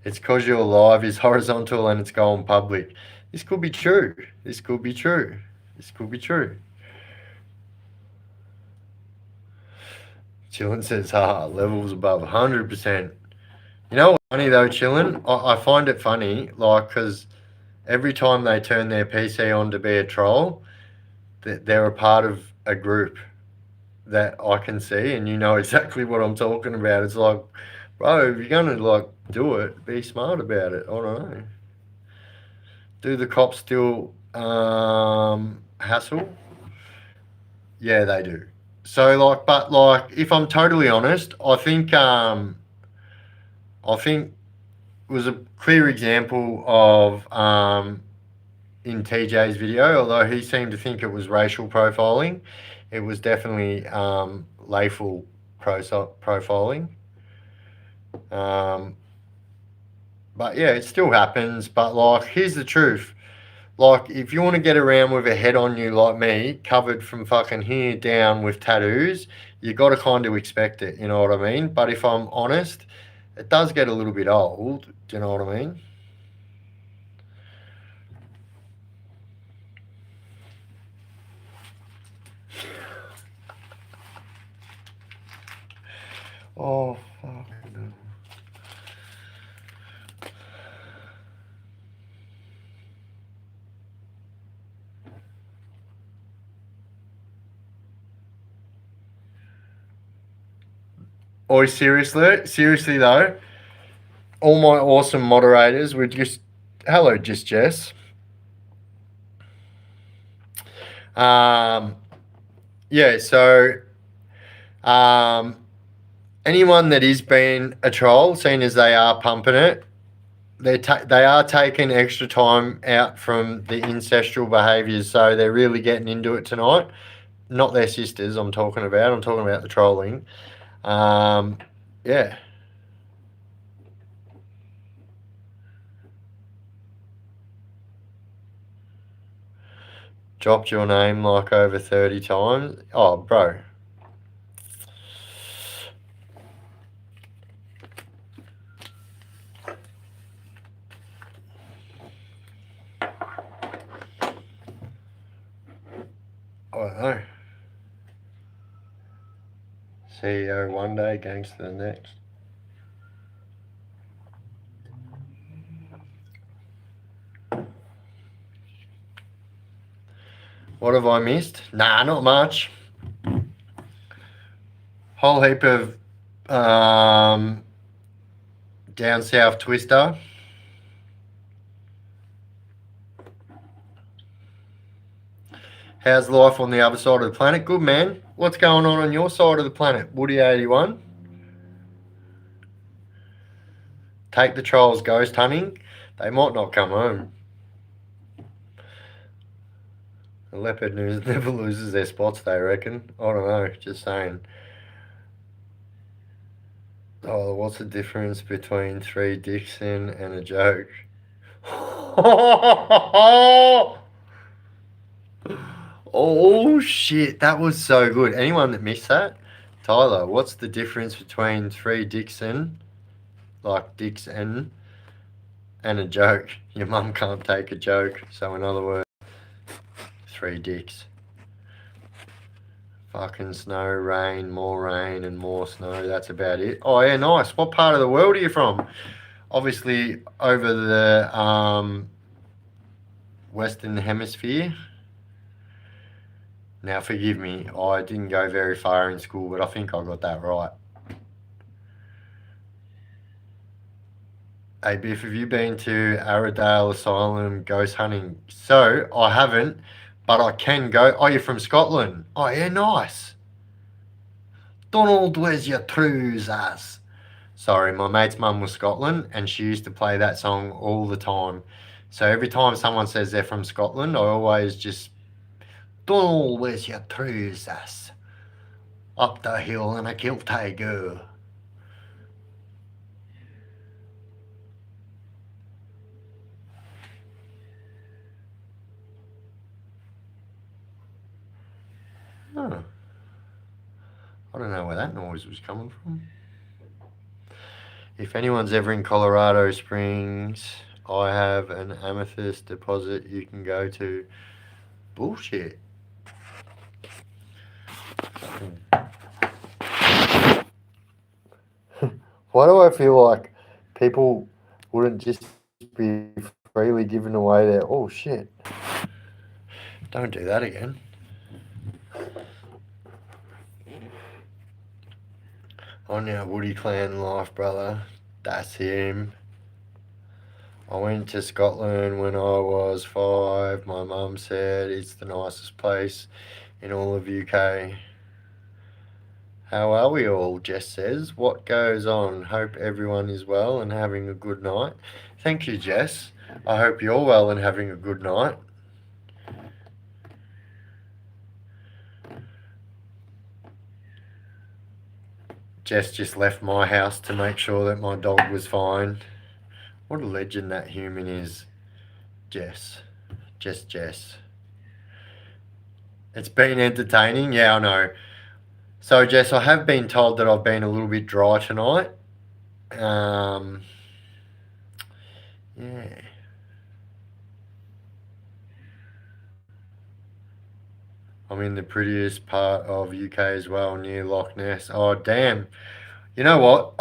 It's because your live is horizontal and it's going public. This could be true. This could be true. This could be true. Chillin says, levels above 100%. You know what's funny though, Chillin? I find it funny, like, because every time they turn their PC on to be a troll, they're a part of a group that I can see, and you know exactly what I'm talking about. It's like, bro, if you're gonna like do it, be smart about it. I don't know. Do the cops still hassle? Yeah, they do. So like, but like, if I'm totally honest, I think it was a clear example of in TJ's video, although he seemed to think it was racial profiling, it was definitely layful profiling. But yeah, it still happens. But like, here's the truth. Like, if you want to get around with a head on you like me, covered from fucking here down with tattoos, you got to kind of expect it. You know what I mean? But if I'm honest, it does get a little bit old. Do you know what I mean? Oh, fuck. Or seriously though, all my awesome moderators were just, hello, just Jess. Yeah, so anyone that is being a troll, seeing as they are pumping it, they are taking extra time out from the ancestral behaviours, so they're really getting into it tonight. Not their sisters I'm talking about the trolling. Yeah. Dropped your name like over 30 times. Oh, bro. I don't know. CEO one day, gangster the next. What have I missed? Nah, not much. Whole heap of down south twister. How's life on the other side of the planet? Good, man. What's going on your side of the planet? Woody81. Take the trolls ghost hunting. They might not come home. The leopard never loses their spots, they reckon. I don't know, just saying. Oh, what's the difference between 3 Dixon and a joke? Oh shit, that was so good. Anyone that missed that? Tyler, what's the difference between 3 Dixon, like Dixon, and a joke? Your mum can't take a joke, so in other words, 3 dicks. Fucking snow, rain, and more snow. That's about it. Oh yeah, nice. What part of the world are you from? Obviously over the Western Hemisphere. Now forgive me, I didn't go very far in school, but I think I got that right. Hey Biff, have you been to Arradale Asylum ghost hunting? So, I haven't, but I can go. Oh, you're from Scotland? Oh yeah, nice. Donald, where's your trousers? Sorry, my mate's mum was Scotland and she used to play that song all the time. So every time someone says they're from Scotland, I always just, Donald, where's your trousers? Up the hill in a kilt I go. Huh. I don't know where that noise was coming from. If anyone's ever in Colorado Springs, I have an amethyst deposit you can go to. Bullshit. Why do I feel like people wouldn't just be freely giving away their... Oh, shit. Don't do that again. On our Woody Clan life, brother. That's him. I went to Scotland when I was 5. My mum said it's the nicest place in all of UK. How are we all? Jess says. What goes on? Hope everyone is well and having a good night. Thank you, Jess. I hope you're well and having a good night. Jess just left my house to make sure that my dog was fine. What a legend that human is. Jess. Jess. It's been entertaining. Yeah, I know. So, Jess, I have been told that I've been a little bit dry tonight. Yeah. I'm in the prettiest part of UK as well, near Loch Ness. Oh, damn. You know what?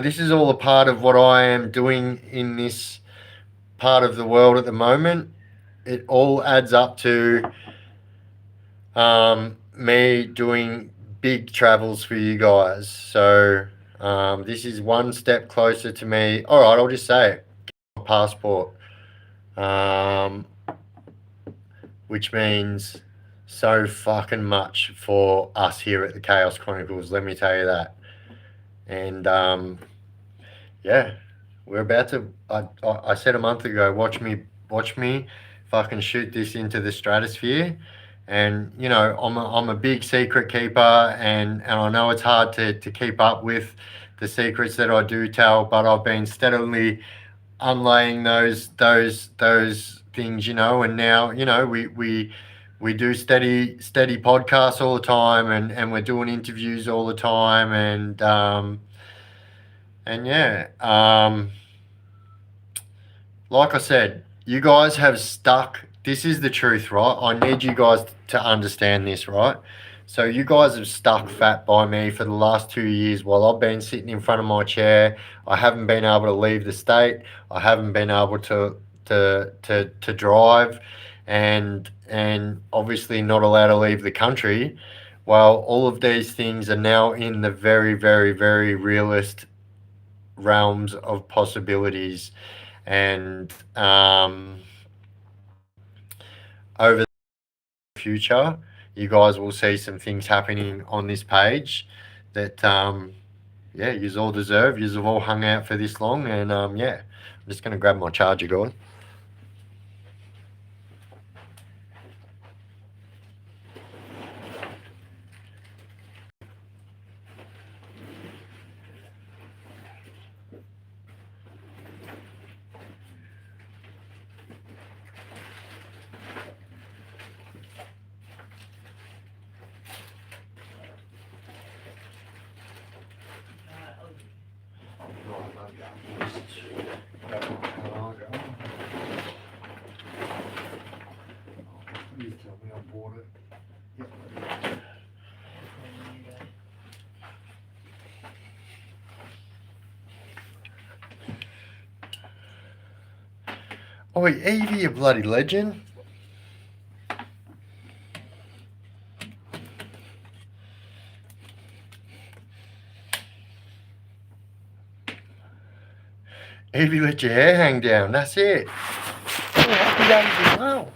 This is all a part of what I am doing in this part of the world at the moment. It all adds up to me doing big travels for you guys. So this is one step closer to me. All right, I'll just say it. Get my passport, which means so fucking much for us here at the Chaos Chronicles. Let me tell you that. And yeah, we're about to. I said a month ago, watch me, fucking shoot this into the stratosphere. And I'm a big secret keeper, and I know it's hard to keep up with the secrets that I do tell, but I've been steadily unlaying those things, and now we do steady podcasts all the time, and we're doing interviews all the time, and yeah, like I said, you guys have stuck. This is the truth, right? I need you guys to understand this, right? So you guys have stuck fat by me for the last 2 years while I've been sitting in front of my chair. I haven't been able to leave the state. I haven't been able to to drive, and obviously not allowed to leave the country. Well, all of these things are now in the very, very, very realist realms of possibilities, and over the future, you guys will see some things happening on this page that yeah, you all deserve. You have all hung out for this long, and yeah, I'm just gonna grab my charger, guys. You tell me I bought it. Oi, Evie, you bloody legend. Evie, let your hair hang down. That's it. Oh, happy days as well.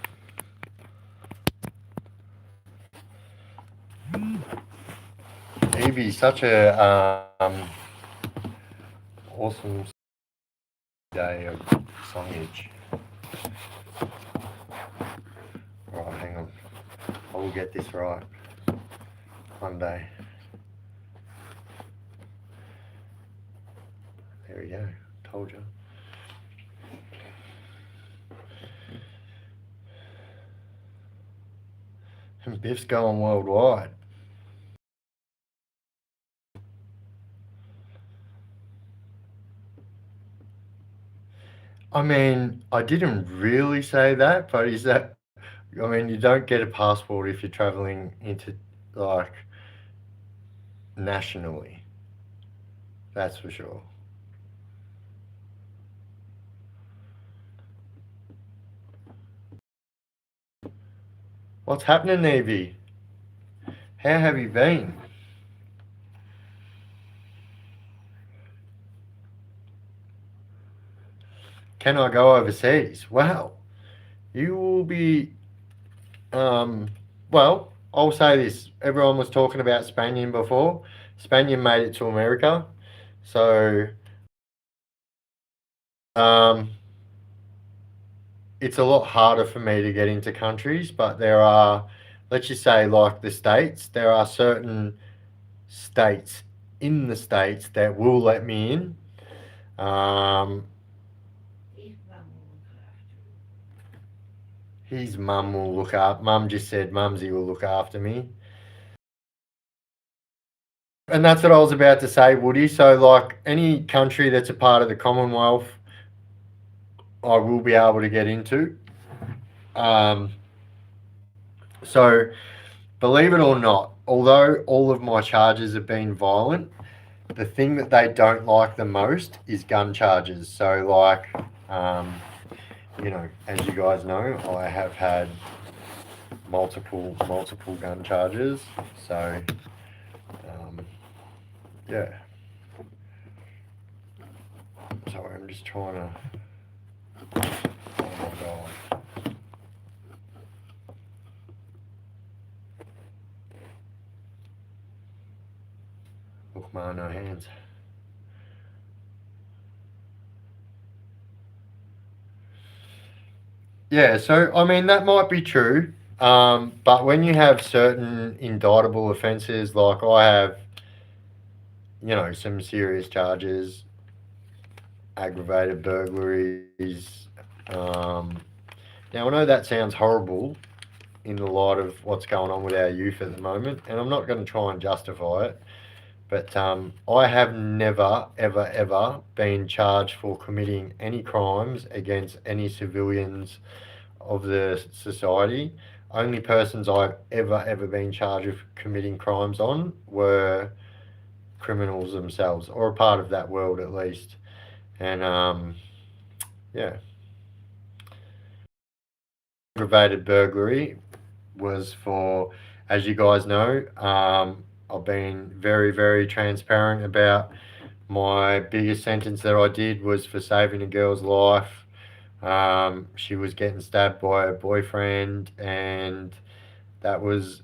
Evie, such a awesome day of signage. Right, hang on. I will get this right one day. There we go. Told you. And Biff's going worldwide. I mean, I didn't really say that, but is that, I mean, you don't get a passport if you're traveling into, like, nationally. That's for sure. What's happening, Evie? How have you been? Can I go overseas? Wow. You will be, well, I'll say this. Everyone was talking about Spanian before. Spanian made it to America. So, it's a lot harder for me to get into countries, but there are, let's just say, like the States, there are certain states in the States that will let me in. His mum will look up. Mum just said, Mumsy will look after me. And that's what I was about to say, Woody. So, like any country that's a part of the Commonwealth, I will be able to get into. So, believe it or not, although all of my charges have been violent, the thing that they don't like the most is gun charges. So, like, you know, as you guys know, I have had multiple gun charges. So, yeah. Sorry, I'm just trying to. Oh my god. Look, man, no hands. Yeah, so I mean that might be true, but when you have certain indictable offences, like I have, you know, some serious charges, aggravated burglaries. Now I know that sounds horrible in the light of what's going on with our youth at the moment, and I'm not going to try and justify it, but I have never, ever, ever been charged for committing any crimes against any civilians of the society. Only persons I've ever been charged with committing crimes on were criminals themselves, or a part of that world at least. And yeah, aggravated burglary was for, as you guys know, I've been very, very transparent about my biggest sentence that I did was for saving a girl's life. She was getting stabbed by her boyfriend, and that was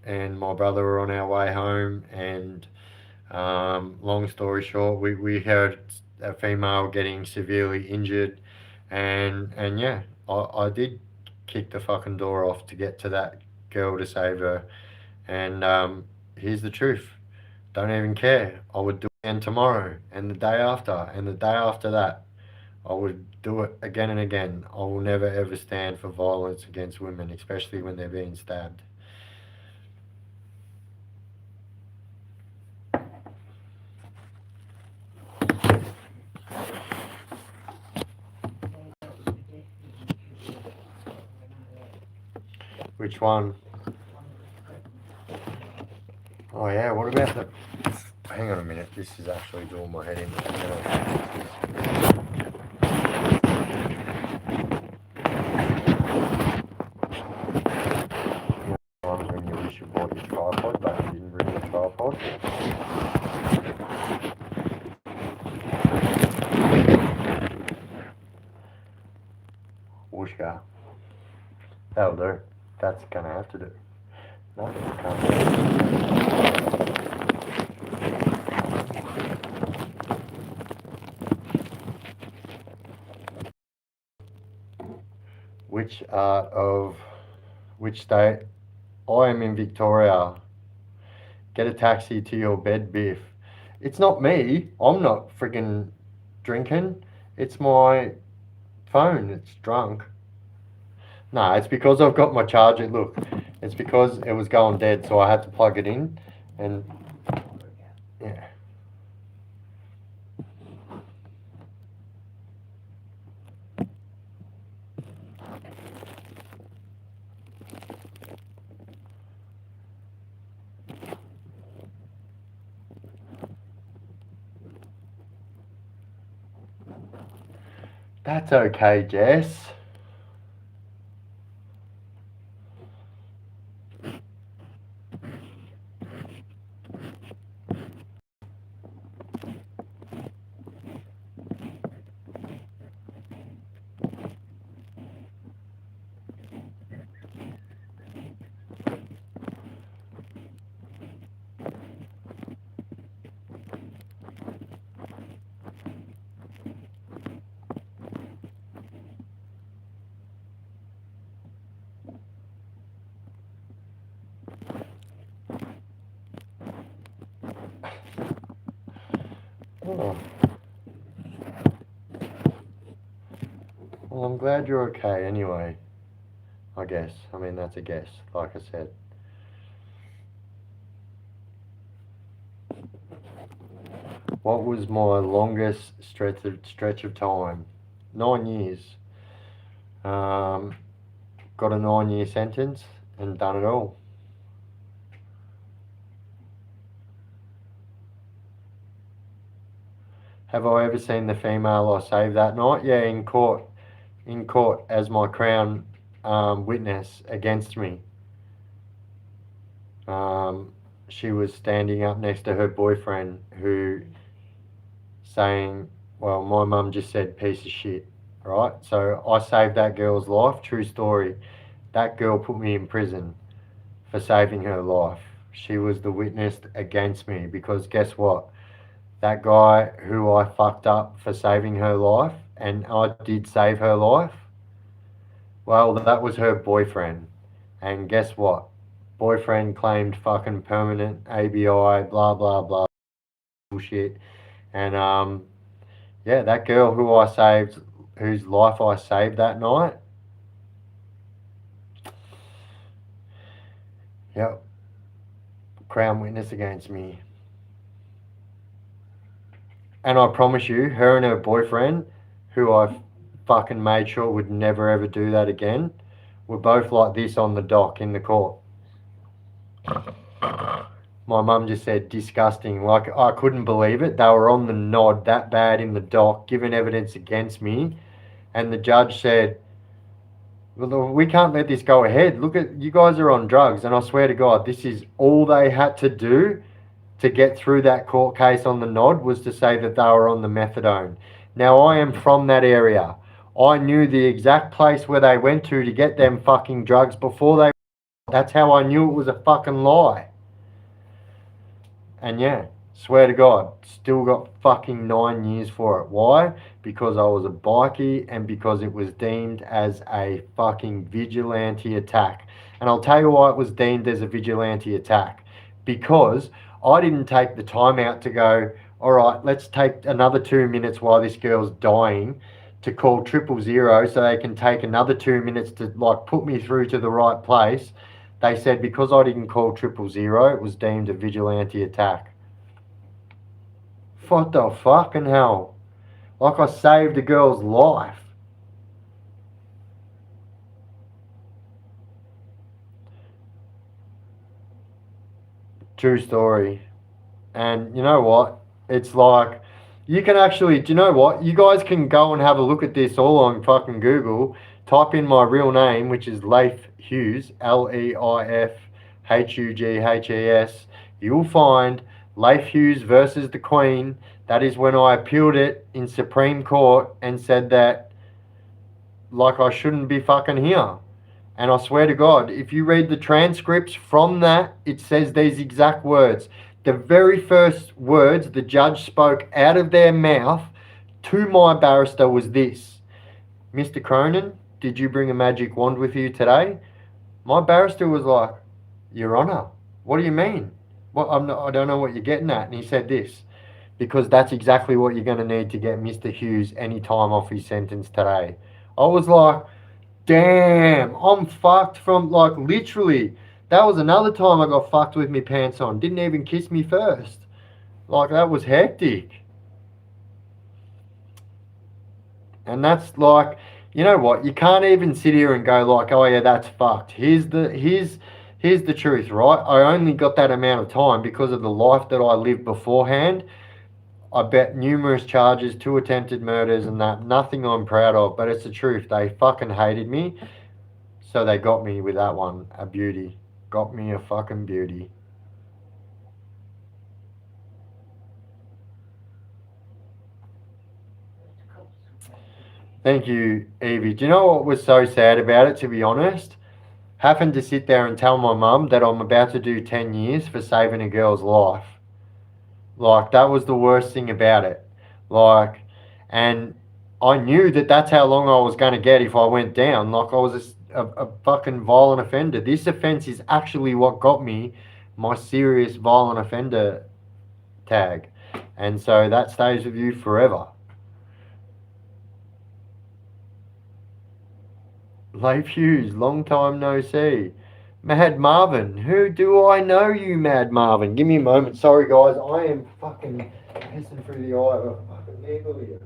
and my brother were on our way home, and long story short, we heard a female getting severely injured, and yeah, I did kick the fucking door off to get to that girl to save her. And here's the truth: don't even care. I would do it again tomorrow, and the day after, and the day after that. I would do it again and again. I will never ever stand for violence against women, especially when they're being stabbed. Which one? Oh yeah, what about the... Hang on a minute, this is actually doing my head in. Times when you wish you bought your tripod, but you didn't bring the tripod. Whooshka. That'll do. That's gonna have to do. Nothing can't do. Which state? I am in Victoria. Get a taxi to your bed, Biff. It's not me. I'm not friggin' drinking. It's my phone. It's drunk. No, it's because I've got my charger. Look, it's because it was going dead, so I had to plug it in. And yeah. That's okay, Jess. Oh. Well, I'm glad you're okay anyway. I guess. I mean, that's a guess, like I said. What was my longest stretch of time? 9 years. Got a 9-year sentence and done it all. Have I ever seen the female I saved that night? Yeah, in court. In court as my crown witness against me. She was standing up next to her boyfriend who saying, well, my mum just said piece of shit, right? So I saved that girl's life, true story. That girl put me in prison for saving her life. She was the witness against me because guess what? That guy who I fucked up for saving her life, and I did save her life, well, that was her boyfriend. And guess what? Boyfriend claimed fucking permanent ABI, blah, blah, blah, bullshit. And yeah, that girl who I saved, whose life I saved that night, yep, crown witness against me. And I promise you, her and her boyfriend, who I fucking made sure would never ever do that again, were both like this on the dock in the court. My mum just said disgusting. Like, I couldn't believe it. They were on the nod that bad in the dock, giving evidence against me. And the judge said, Well, we can't let this go ahead. Look at, you guys are on drugs, and I swear to God, this is all they had to do to get through that court case on the nod, was to say that they were on the methadone. Now, I am from that area. I knew the exact place where they went to get them fucking drugs before they... That's how I knew it was a fucking lie. And yeah, swear to God, still got fucking 9 years for it. Why? Because I was a bikie and because it was deemed as a fucking vigilante attack. And I'll tell you why it was deemed as a vigilante attack. Because I didn't take the time out to go, all right, let's take another 2 minutes while this girl's dying to call 000 so they can take another 2 minutes to like put me through to the right place. They said because I didn't call 000, it was deemed a vigilante attack. What the fucking hell? Like I saved a girl's life. True story. And you know what? It's like, you can actually, do you know what? You guys can go and have a look at this all on fucking Google. Type in my real name, which is Leif Hughes, Leifhugheshes. You'll find Leif Hughes versus the Queen. That is when I appealed it in Supreme Court and said that, like, I shouldn't be fucking here. And I swear to God, if you read the transcripts from that, it says these exact words. The very first words the judge spoke out of their mouth to my barrister was this: Mr. Cronin, did you bring a magic wand with you today? My barrister was like, Your Honour, what do you mean? Well, I don't know what you're getting at. And he said this: because that's exactly what you're going to need to get Mr. Hughes any time off his sentence today. I was like, damn, I'm fucked from, like, literally. That was another time I got fucked with me pants on. Didn't even kiss me first. Like, that was hectic. And that's like, you know what? You can't even sit here and go like, oh yeah, that's fucked. Here's the truth, right? I only got that amount of time because of the life that I lived beforehand. I bet numerous charges, 2 attempted murders and that. Nothing I'm proud of, but it's the truth. They fucking hated me. So they got me with that one. A beauty. Got me a fucking beauty. Thank you, Evie. Do you know what was so sad about it, to be honest? Having to sit there and tell my mum that I'm about to do 10 years for saving a girl's life. Like, that was the worst thing about it. Like, and I knew that that's how long I was going to get if I went down. Like, I was a fucking violent offender. This offence is actually what got me my serious violent offender tag. And so that stays with you forever. Leif Hughes, long time no see. Mad Marvin, who do I know you, Mad Marvin? Give me a moment. Sorry, guys. I am fucking pissing through the eye of a fucking needle here.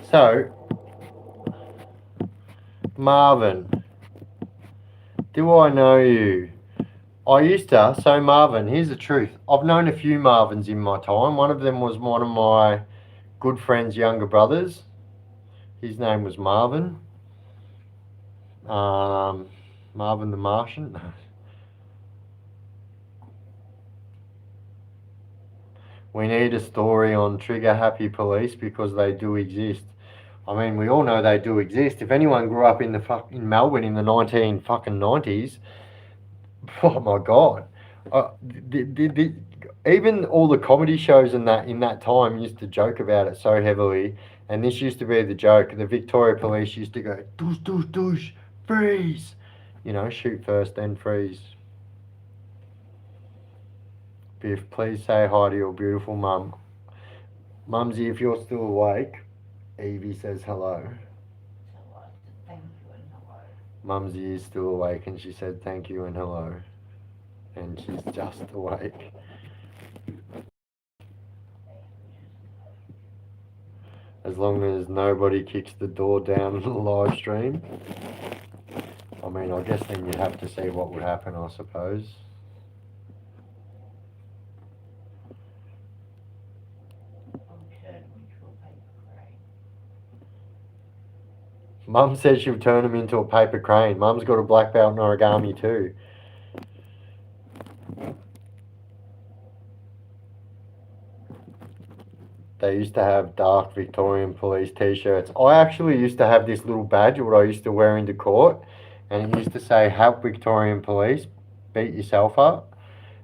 So, Marvin, do I know you? I used to. So, Marvin, here's the truth. I've known a few Marvins in my time. One of them was one of my good friend's younger brothers. His name was Marvin. Marvin the Martian. We need a story on trigger happy police because they do exist. I mean, we all know they do exist. If anyone grew up in in Melbourne in the 1990s, oh my god, even all the comedy shows in that time used to joke about it so heavily, and this used to be the joke. The Victoria Police used to go douche douche douche freeze, you know, shoot first then freeze. Biff, please say hi to your beautiful mum. Mumsy, if you're still awake, Evie says hello. So I said thank you and hello. Mumsy is still awake and she said thank you and hello. And she's just awake. As long as nobody kicks the door down in the live stream. I mean, I guess then you'd have to see what would happen, I suppose. I'll turn them into a paper crane. Mum says she'll turn him into a paper crane. Mum's got a black belt in origami too. They used to have dark Victorian police t-shirts. I actually used to have this little badge what I used to wear into court, and it used to say help Victorian police, beat yourself up.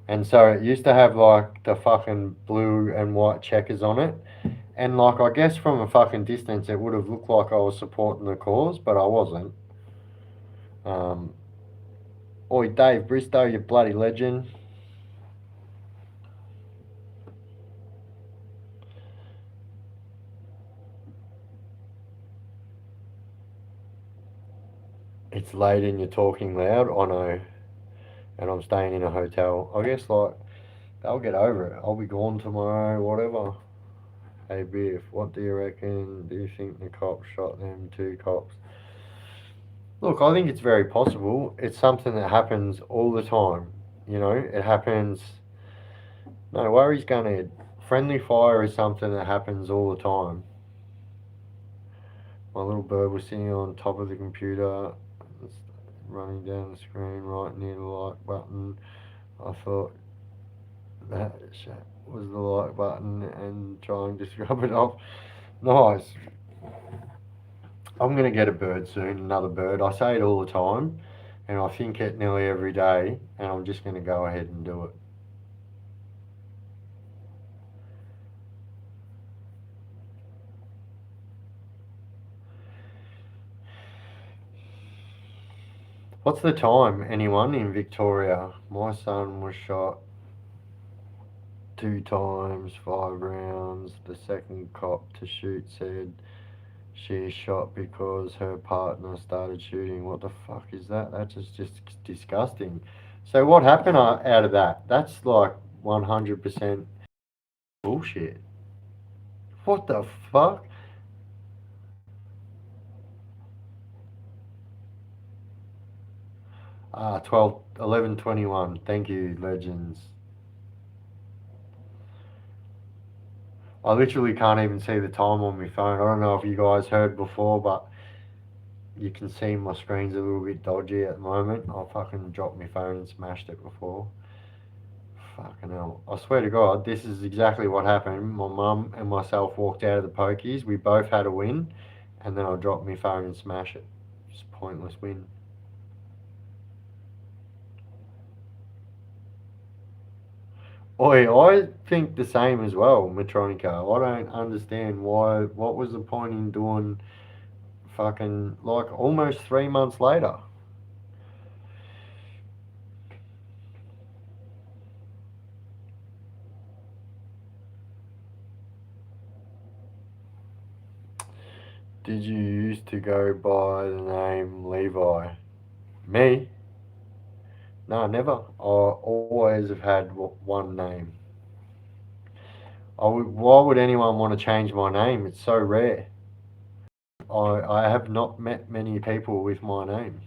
And so it used to have like the fucking blue and white checkers on it. And like I guess from a fucking distance it would have looked like I was supporting the cause, but I wasn't. Oi Dave Bristow, you bloody legend. It's late and you're talking loud, I know. And I'm staying in a hotel. I guess like they'll get over it. I'll be gone tomorrow, whatever. Hey Biff, what do you reckon? Do you think the cops shot them two cops? Look, I think it's very possible. It's something that happens all the time. You know, it happens. No worries, Gunhead. Friendly fire is something that happens all the time. My little bird was sitting on top of the computer, running down the screen right near the like button. I thought that was the like button and trying to scrub it off. Nice. I'm going to get a bird soon, another bird. I say it all the time, and I think it nearly every day, and I'm just going to go ahead and do it. What's the time, anyone in Victoria? My son was shot 2 times, 5 rounds. The second cop to shoot said she is shot because her partner started shooting. What the fuck is that? That's just disgusting. So what happened out of that? That's like 100% bullshit. What the fuck? 12, 11:21. Thank you, legends. I literally can't even see the time on my phone. I don't know if you guys heard before, but you can see my screen's a little bit dodgy at the moment. I fucking dropped my phone and smashed it before. Fucking hell. I swear to God, this is exactly what happened. My mum and myself walked out of the pokies. We both had a win, and then I dropped my phone and smashed it. Just pointless win. Oi, I think the same as well, Matronica. I don't understand why. What was the point in doing fucking like almost 3 months later? Did you used to go by the name Levi? Me? No, never. I always have had one name. Why would anyone want to change my name? It's so rare. I have not met many people with my name.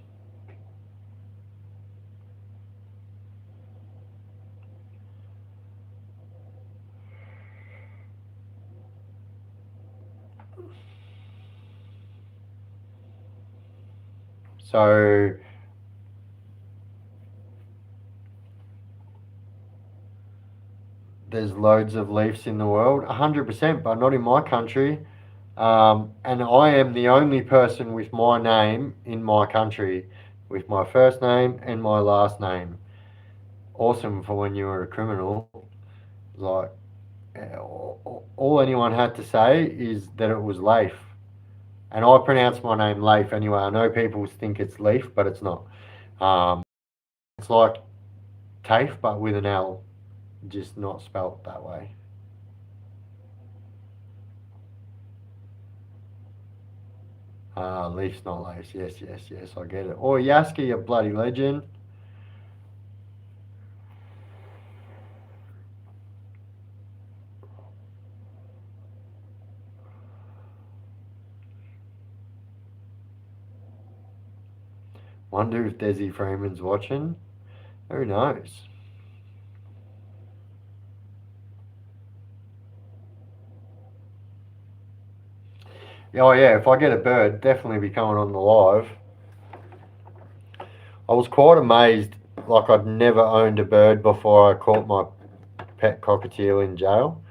So there's loads of Leafs in the world, 100%, but not in my country. And I am the only person with my name in my country, with my first name and my last name. Awesome for when you were a criminal. Like, all anyone had to say is that it was Leif. And I pronounce my name Leif anyway. I know people think it's Leaf, but it's not. It's like TAFE, but with an L, just not spelt that way. Leafs, not Leafs. Yes, yes, yes, I get it. Oh, Yaski, you bloody legend. Wonder if Desi Freeman's watching. Who knows? Oh yeah, if I get a bird, definitely be coming on the live. I was quite amazed, like I'd never owned a bird before I caught my pet cockatiel in jail,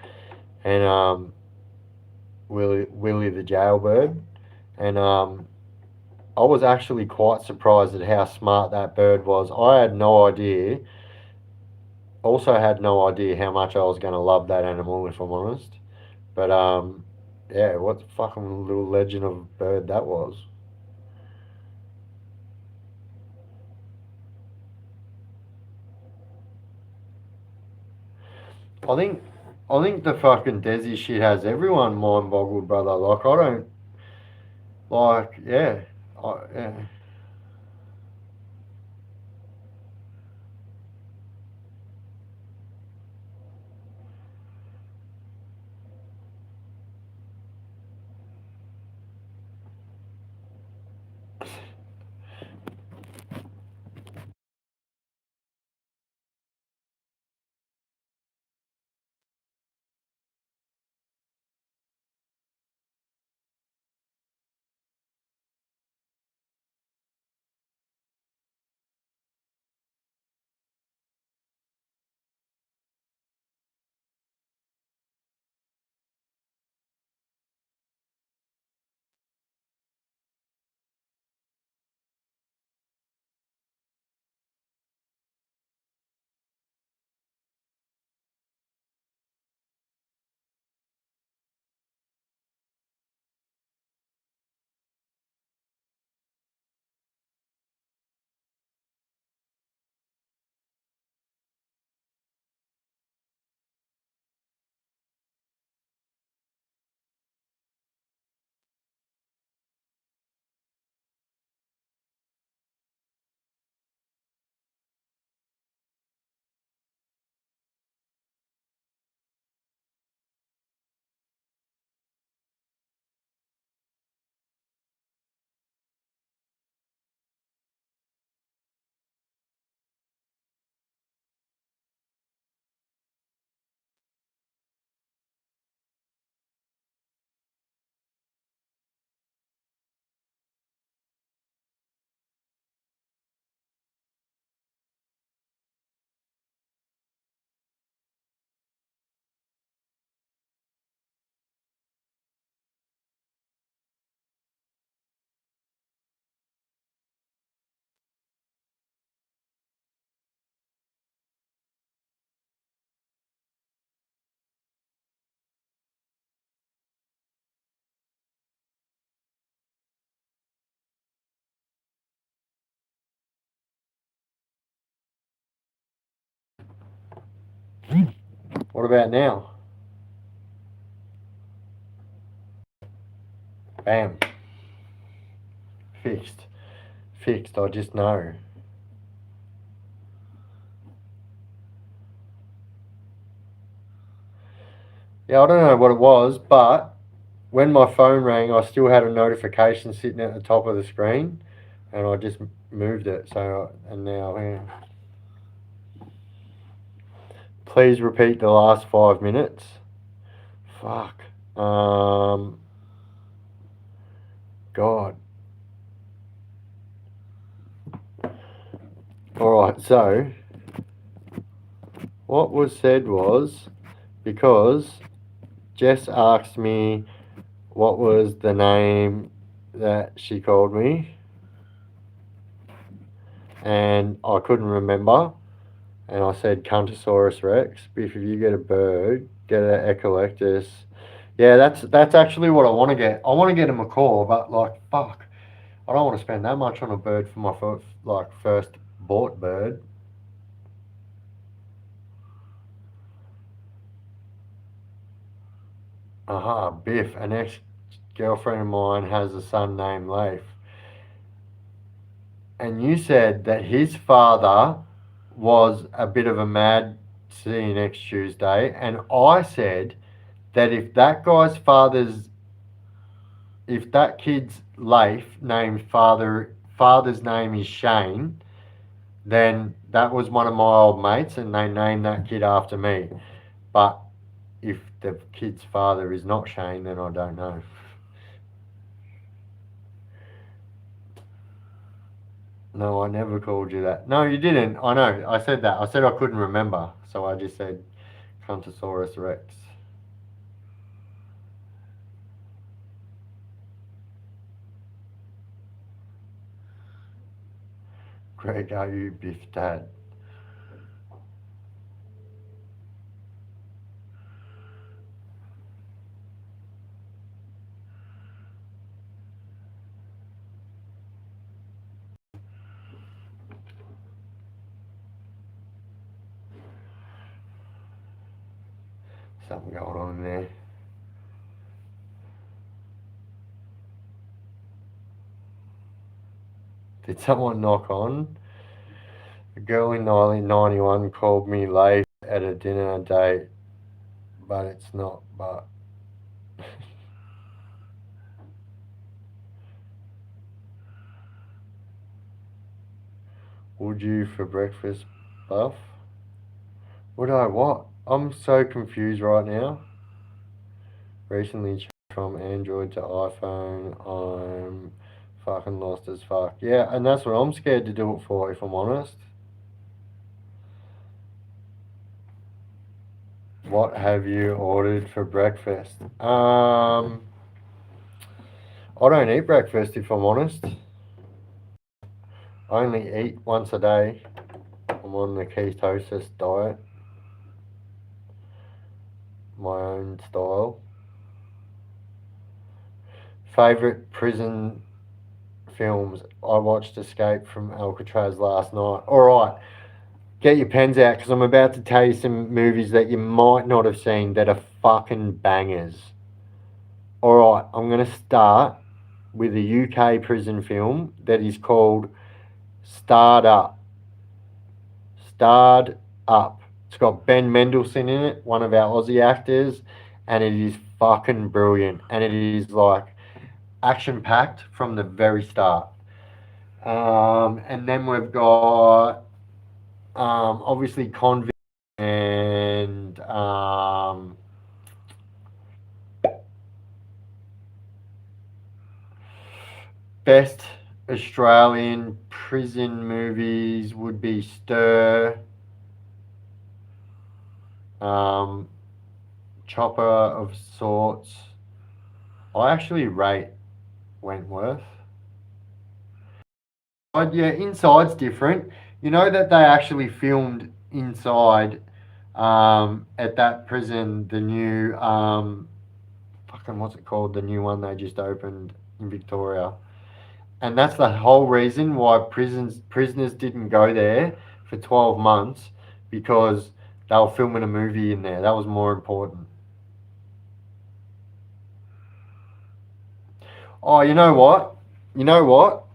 and Willie the jailbird, and I was actually quite surprised at how smart that bird was. I had no idea. Also had no idea how much I was going to love that animal, if I'm honest. But yeah, what fucking little legend of a bird that was. I think I think the fucking Desi shit has everyone mind boggled, brother. Like I don't like yeah. Yeah. What about now? Bam. Fixed. Fixed. I just know. Yeah, I don't know what it was, but when my phone rang, I still had a notification sitting at the top of the screen, and I just moved it. So, and now, yeah. Please repeat the last 5 minutes. Fuck. God. Alright, so what was said was, because Jess asked me what was the name that she called me, and I couldn't remember, and I said Cuntosaurus Rex. Biff, if you get a bird, get an Echolectus. Yeah, that's actually what I want to get. I want to get a macaw, but like, fuck, I don't want to spend that much on a bird for my first bought bird. Aha, Biff, an ex-girlfriend of mine has a son named Leif. And you said that his father was a bit of a mad see you next Tuesday. And I said that if that kid's Leif named father's name is Shane, then that was one of my old mates and they named that kid after me. But if the kid's father is not Shane, then I don't know. No, I never called you that. No, you didn't. I know. I said that. I said I couldn't remember. So I just said Cuntosaurus Rex. Greg, are you Biff Dad? Something going on there. Did someone knock on? A girl in 1991 called me late at a dinner date, but it's not, but. Would you for breakfast, Buff? Would I what? I'm so confused right now. Recently changed from Android to iPhone. I'm fucking lost as fuck. Yeah, and that's what I'm scared to do it for, if I'm honest. What have you ordered for breakfast? I don't eat breakfast, if I'm honest. I only eat once a day. I'm on the ketosis diet. My own style. Favorite prison films? I watched Escape from Alcatraz last night. Alright, get your pens out because I'm about to tell you some movies that you might not have seen that are fucking bangers. Alright, I'm going to start with a UK prison film that is called Starred Up. Starred Up. It's got Ben Mendelsohn in it, one of our Aussie actors, and it is fucking brilliant. And it is like action packed from the very start. And then we've got obviously Convict and best Australian prison movies would be Stir, Chopper of Sorts. I actually rate Wentworth. Yeah, Inside's different. You know that they actually filmed inside at that prison, the new fucking what's it called? The new one they just opened in Victoria. And that's the whole reason why prisoners didn't go there for 12 months, because they were filming a movie in there. That was more important. Oh, you know what? You know what?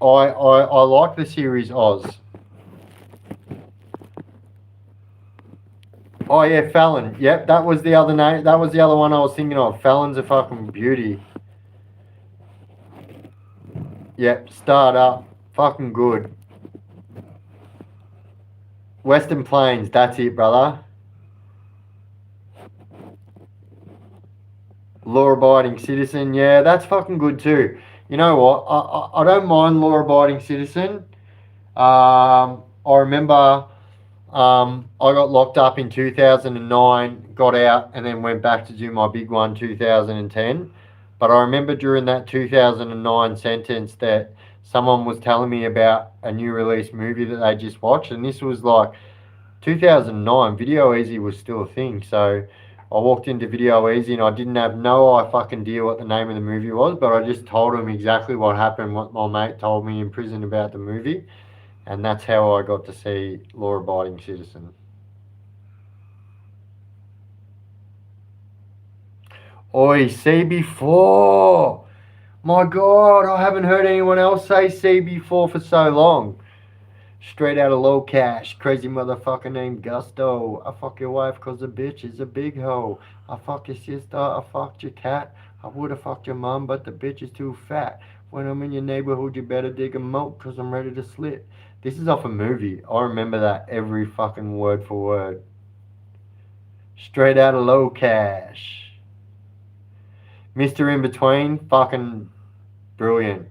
I like the series Oz. Oh yeah, Fallon. Yep, that was the other name. That was the other one I was thinking of. Fallon's a fucking beauty. Yep, Start Up. Fucking good. Western Plains, that's it, brother. Law-abiding citizen, yeah, that's fucking good too. You know what? I don't mind law-abiding citizen, I remember I got locked up in 2009, got out, and then went back to do my big one 2010. But I remember during that 2009 sentence that someone was telling me about a new release movie that they just watched, and this was like 2009. Video Easy was still a thing, so I walked into Video Easy and I didn't have no fucking idea what the name of the movie was, but I just told him exactly what happened, what my mate told me in prison about the movie, and that's how I got to see Law Abiding Citizen. Oi, CB4! My God, I haven't heard anyone else say CB4 for so long. Straight out of Low Cash, crazy motherfucker named Gusto. I fuck your wife cause the bitch is a big hoe. I fuck your sister, I fucked your cat. I would've fucked your mom, but the bitch is too fat. When I'm in your neighborhood, you better dig a moat cause I'm ready to slit. This is off a movie. I remember that every fucking word for word. Straight out of Low Cash. Mr. In Between, fucking brilliant.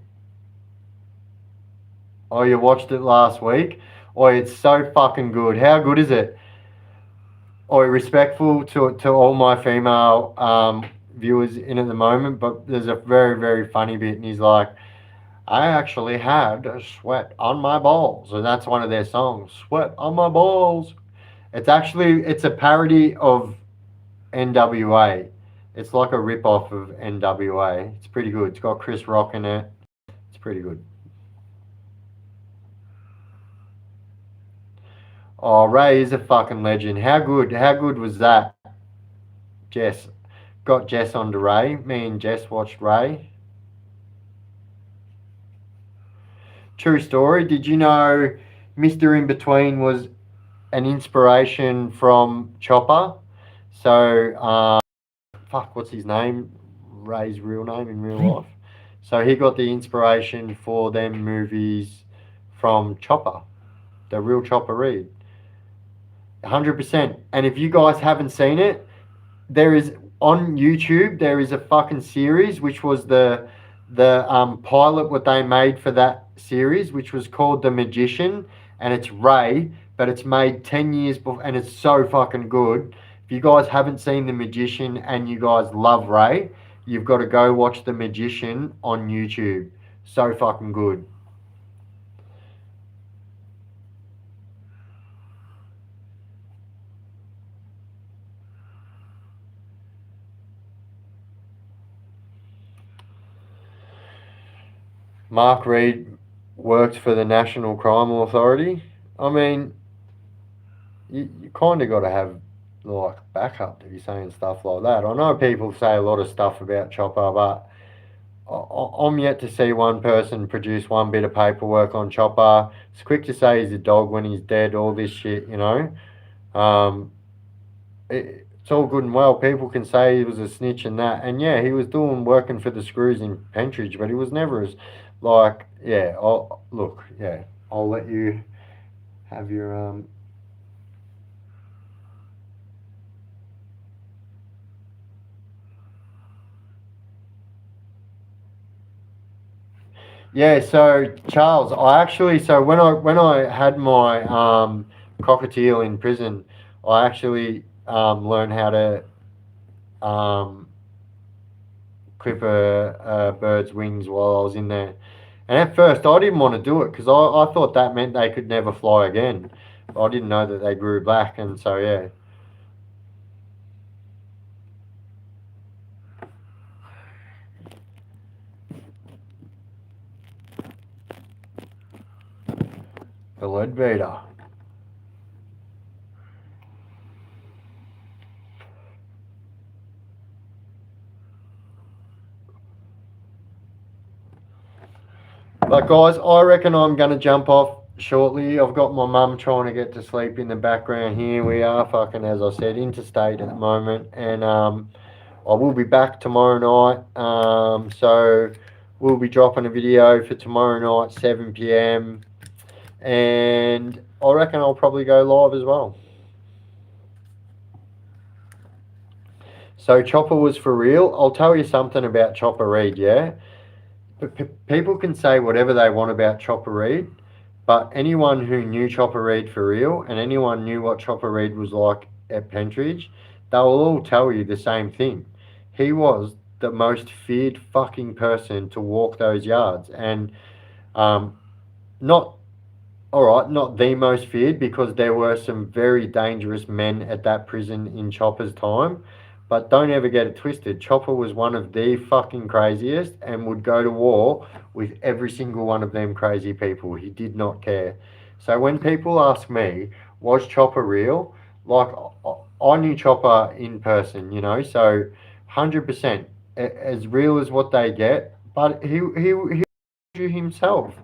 Oh, you watched it last week? Oh, it's so fucking good. How good is it? Oh, respectful to all my female viewers in at the moment, but there's a very, very funny bit, and he's like, I actually had a sweat on my balls, and that's one of their songs, Sweat on My Balls. It's a parody of NWA. It's like a rip-off of NWA. It's pretty good. It's got Chris Rock in it. It's pretty good. Oh, Ray is a fucking legend. How good was that? Jess. Got Jess onto Ray. Me and Jess watched Ray. True story. Did you know Mr. In Between was an inspiration from Chopper? So, fuck, what's his name? Ray's real name in real life. So he got the inspiration for them movies from Chopper, the real Chopper Reed. 100%. And if you guys haven't seen it, there is on YouTube. There is a fucking series which was the pilot what they made for that series, which was called The Magician, and it's Ray, but it's made 10 years before, and it's so fucking good. If you guys haven't seen The Magician and you guys love Ray, you've got to go watch The Magician on YouTube. So fucking good. Mark Reed works for the National Crime Authority. I mean, you kind of got to have like backup to be saying stuff like that. I know people say a lot of stuff about Chopper, but I'm yet to see one person produce one bit of paperwork on Chopper. It's quick to say he's a dog when he's dead, all this shit, you know. It's all good and well. People can say he was a snitch and that. And yeah, he was working for the screws in Pentridge, but he was never as, like, yeah, I'll let you have your, Yeah, so Charles, so when I had my cockatiel in prison, I actually learned how to clip a bird's wings while I was in there. And at first, I didn't want to do it because I thought that meant they could never fly again. I didn't know that they grew back, and so yeah. The Leadbeater. But guys, I reckon I'm going to jump off shortly. I've got my mum trying to get to sleep in the background here. We are fucking, as I said, interstate at the moment. And I will be back tomorrow night. So we'll be dropping a video for tomorrow night, 7 p.m. And I reckon I'll probably go live as well. So Chopper was for real. I'll tell you something about Chopper Reed, yeah? People can say whatever they want about Chopper Reed, But anyone who knew Chopper Read for real, and anyone knew what Chopper Read was like at Pentridge, they will all tell you the same thing. He was the most feared fucking person to walk those yards, and not all right, not the most feared, because there were some very dangerous men at that prison in Chopper's time. But don't ever get it twisted. Chopper was one of the fucking craziest and would go to war with every single one of them crazy people. He did not care. So when people ask me, was Chopper real? Like, I knew Chopper in person, you know, so 100% as real as what they get. But he himself.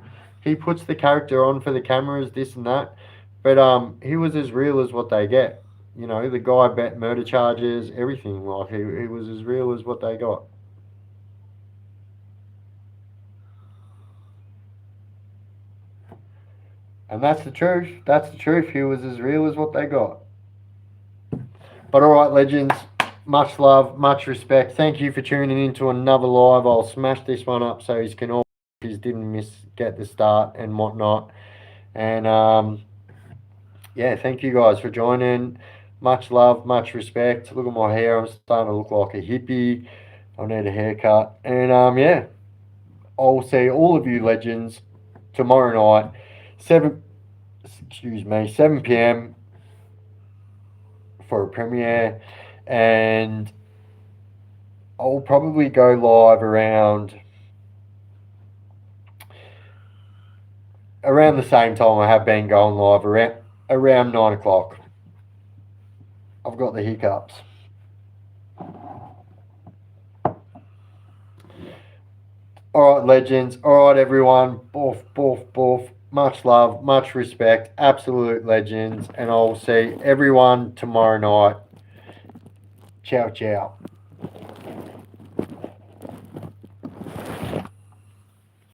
He puts the character on for the cameras, this and that. But he was as real as what they get. You know, the guy bet murder charges, everything. Like he was as real as what they got. And that's the truth. That's the truth. He was as real as what they got. But all right, legends. Much love, much respect. Thank you for tuning in to another live. I'll smash this one up so you can all didn't get the start and whatnot. And yeah, thank you guys for joining. Much love, much respect. Look at my hair. I'm starting to look like a hippie. I need a haircut. And yeah, I'll see all of you legends tomorrow night, 7 p.m. for a premiere. And I'll probably go live around the same time I have been going live, around 9 o'clock. I've got the hiccups. All right, legends. All right, everyone. Boof, boof, boof. Much love, much respect. Absolute legends. And I'll see everyone tomorrow night. Ciao, ciao.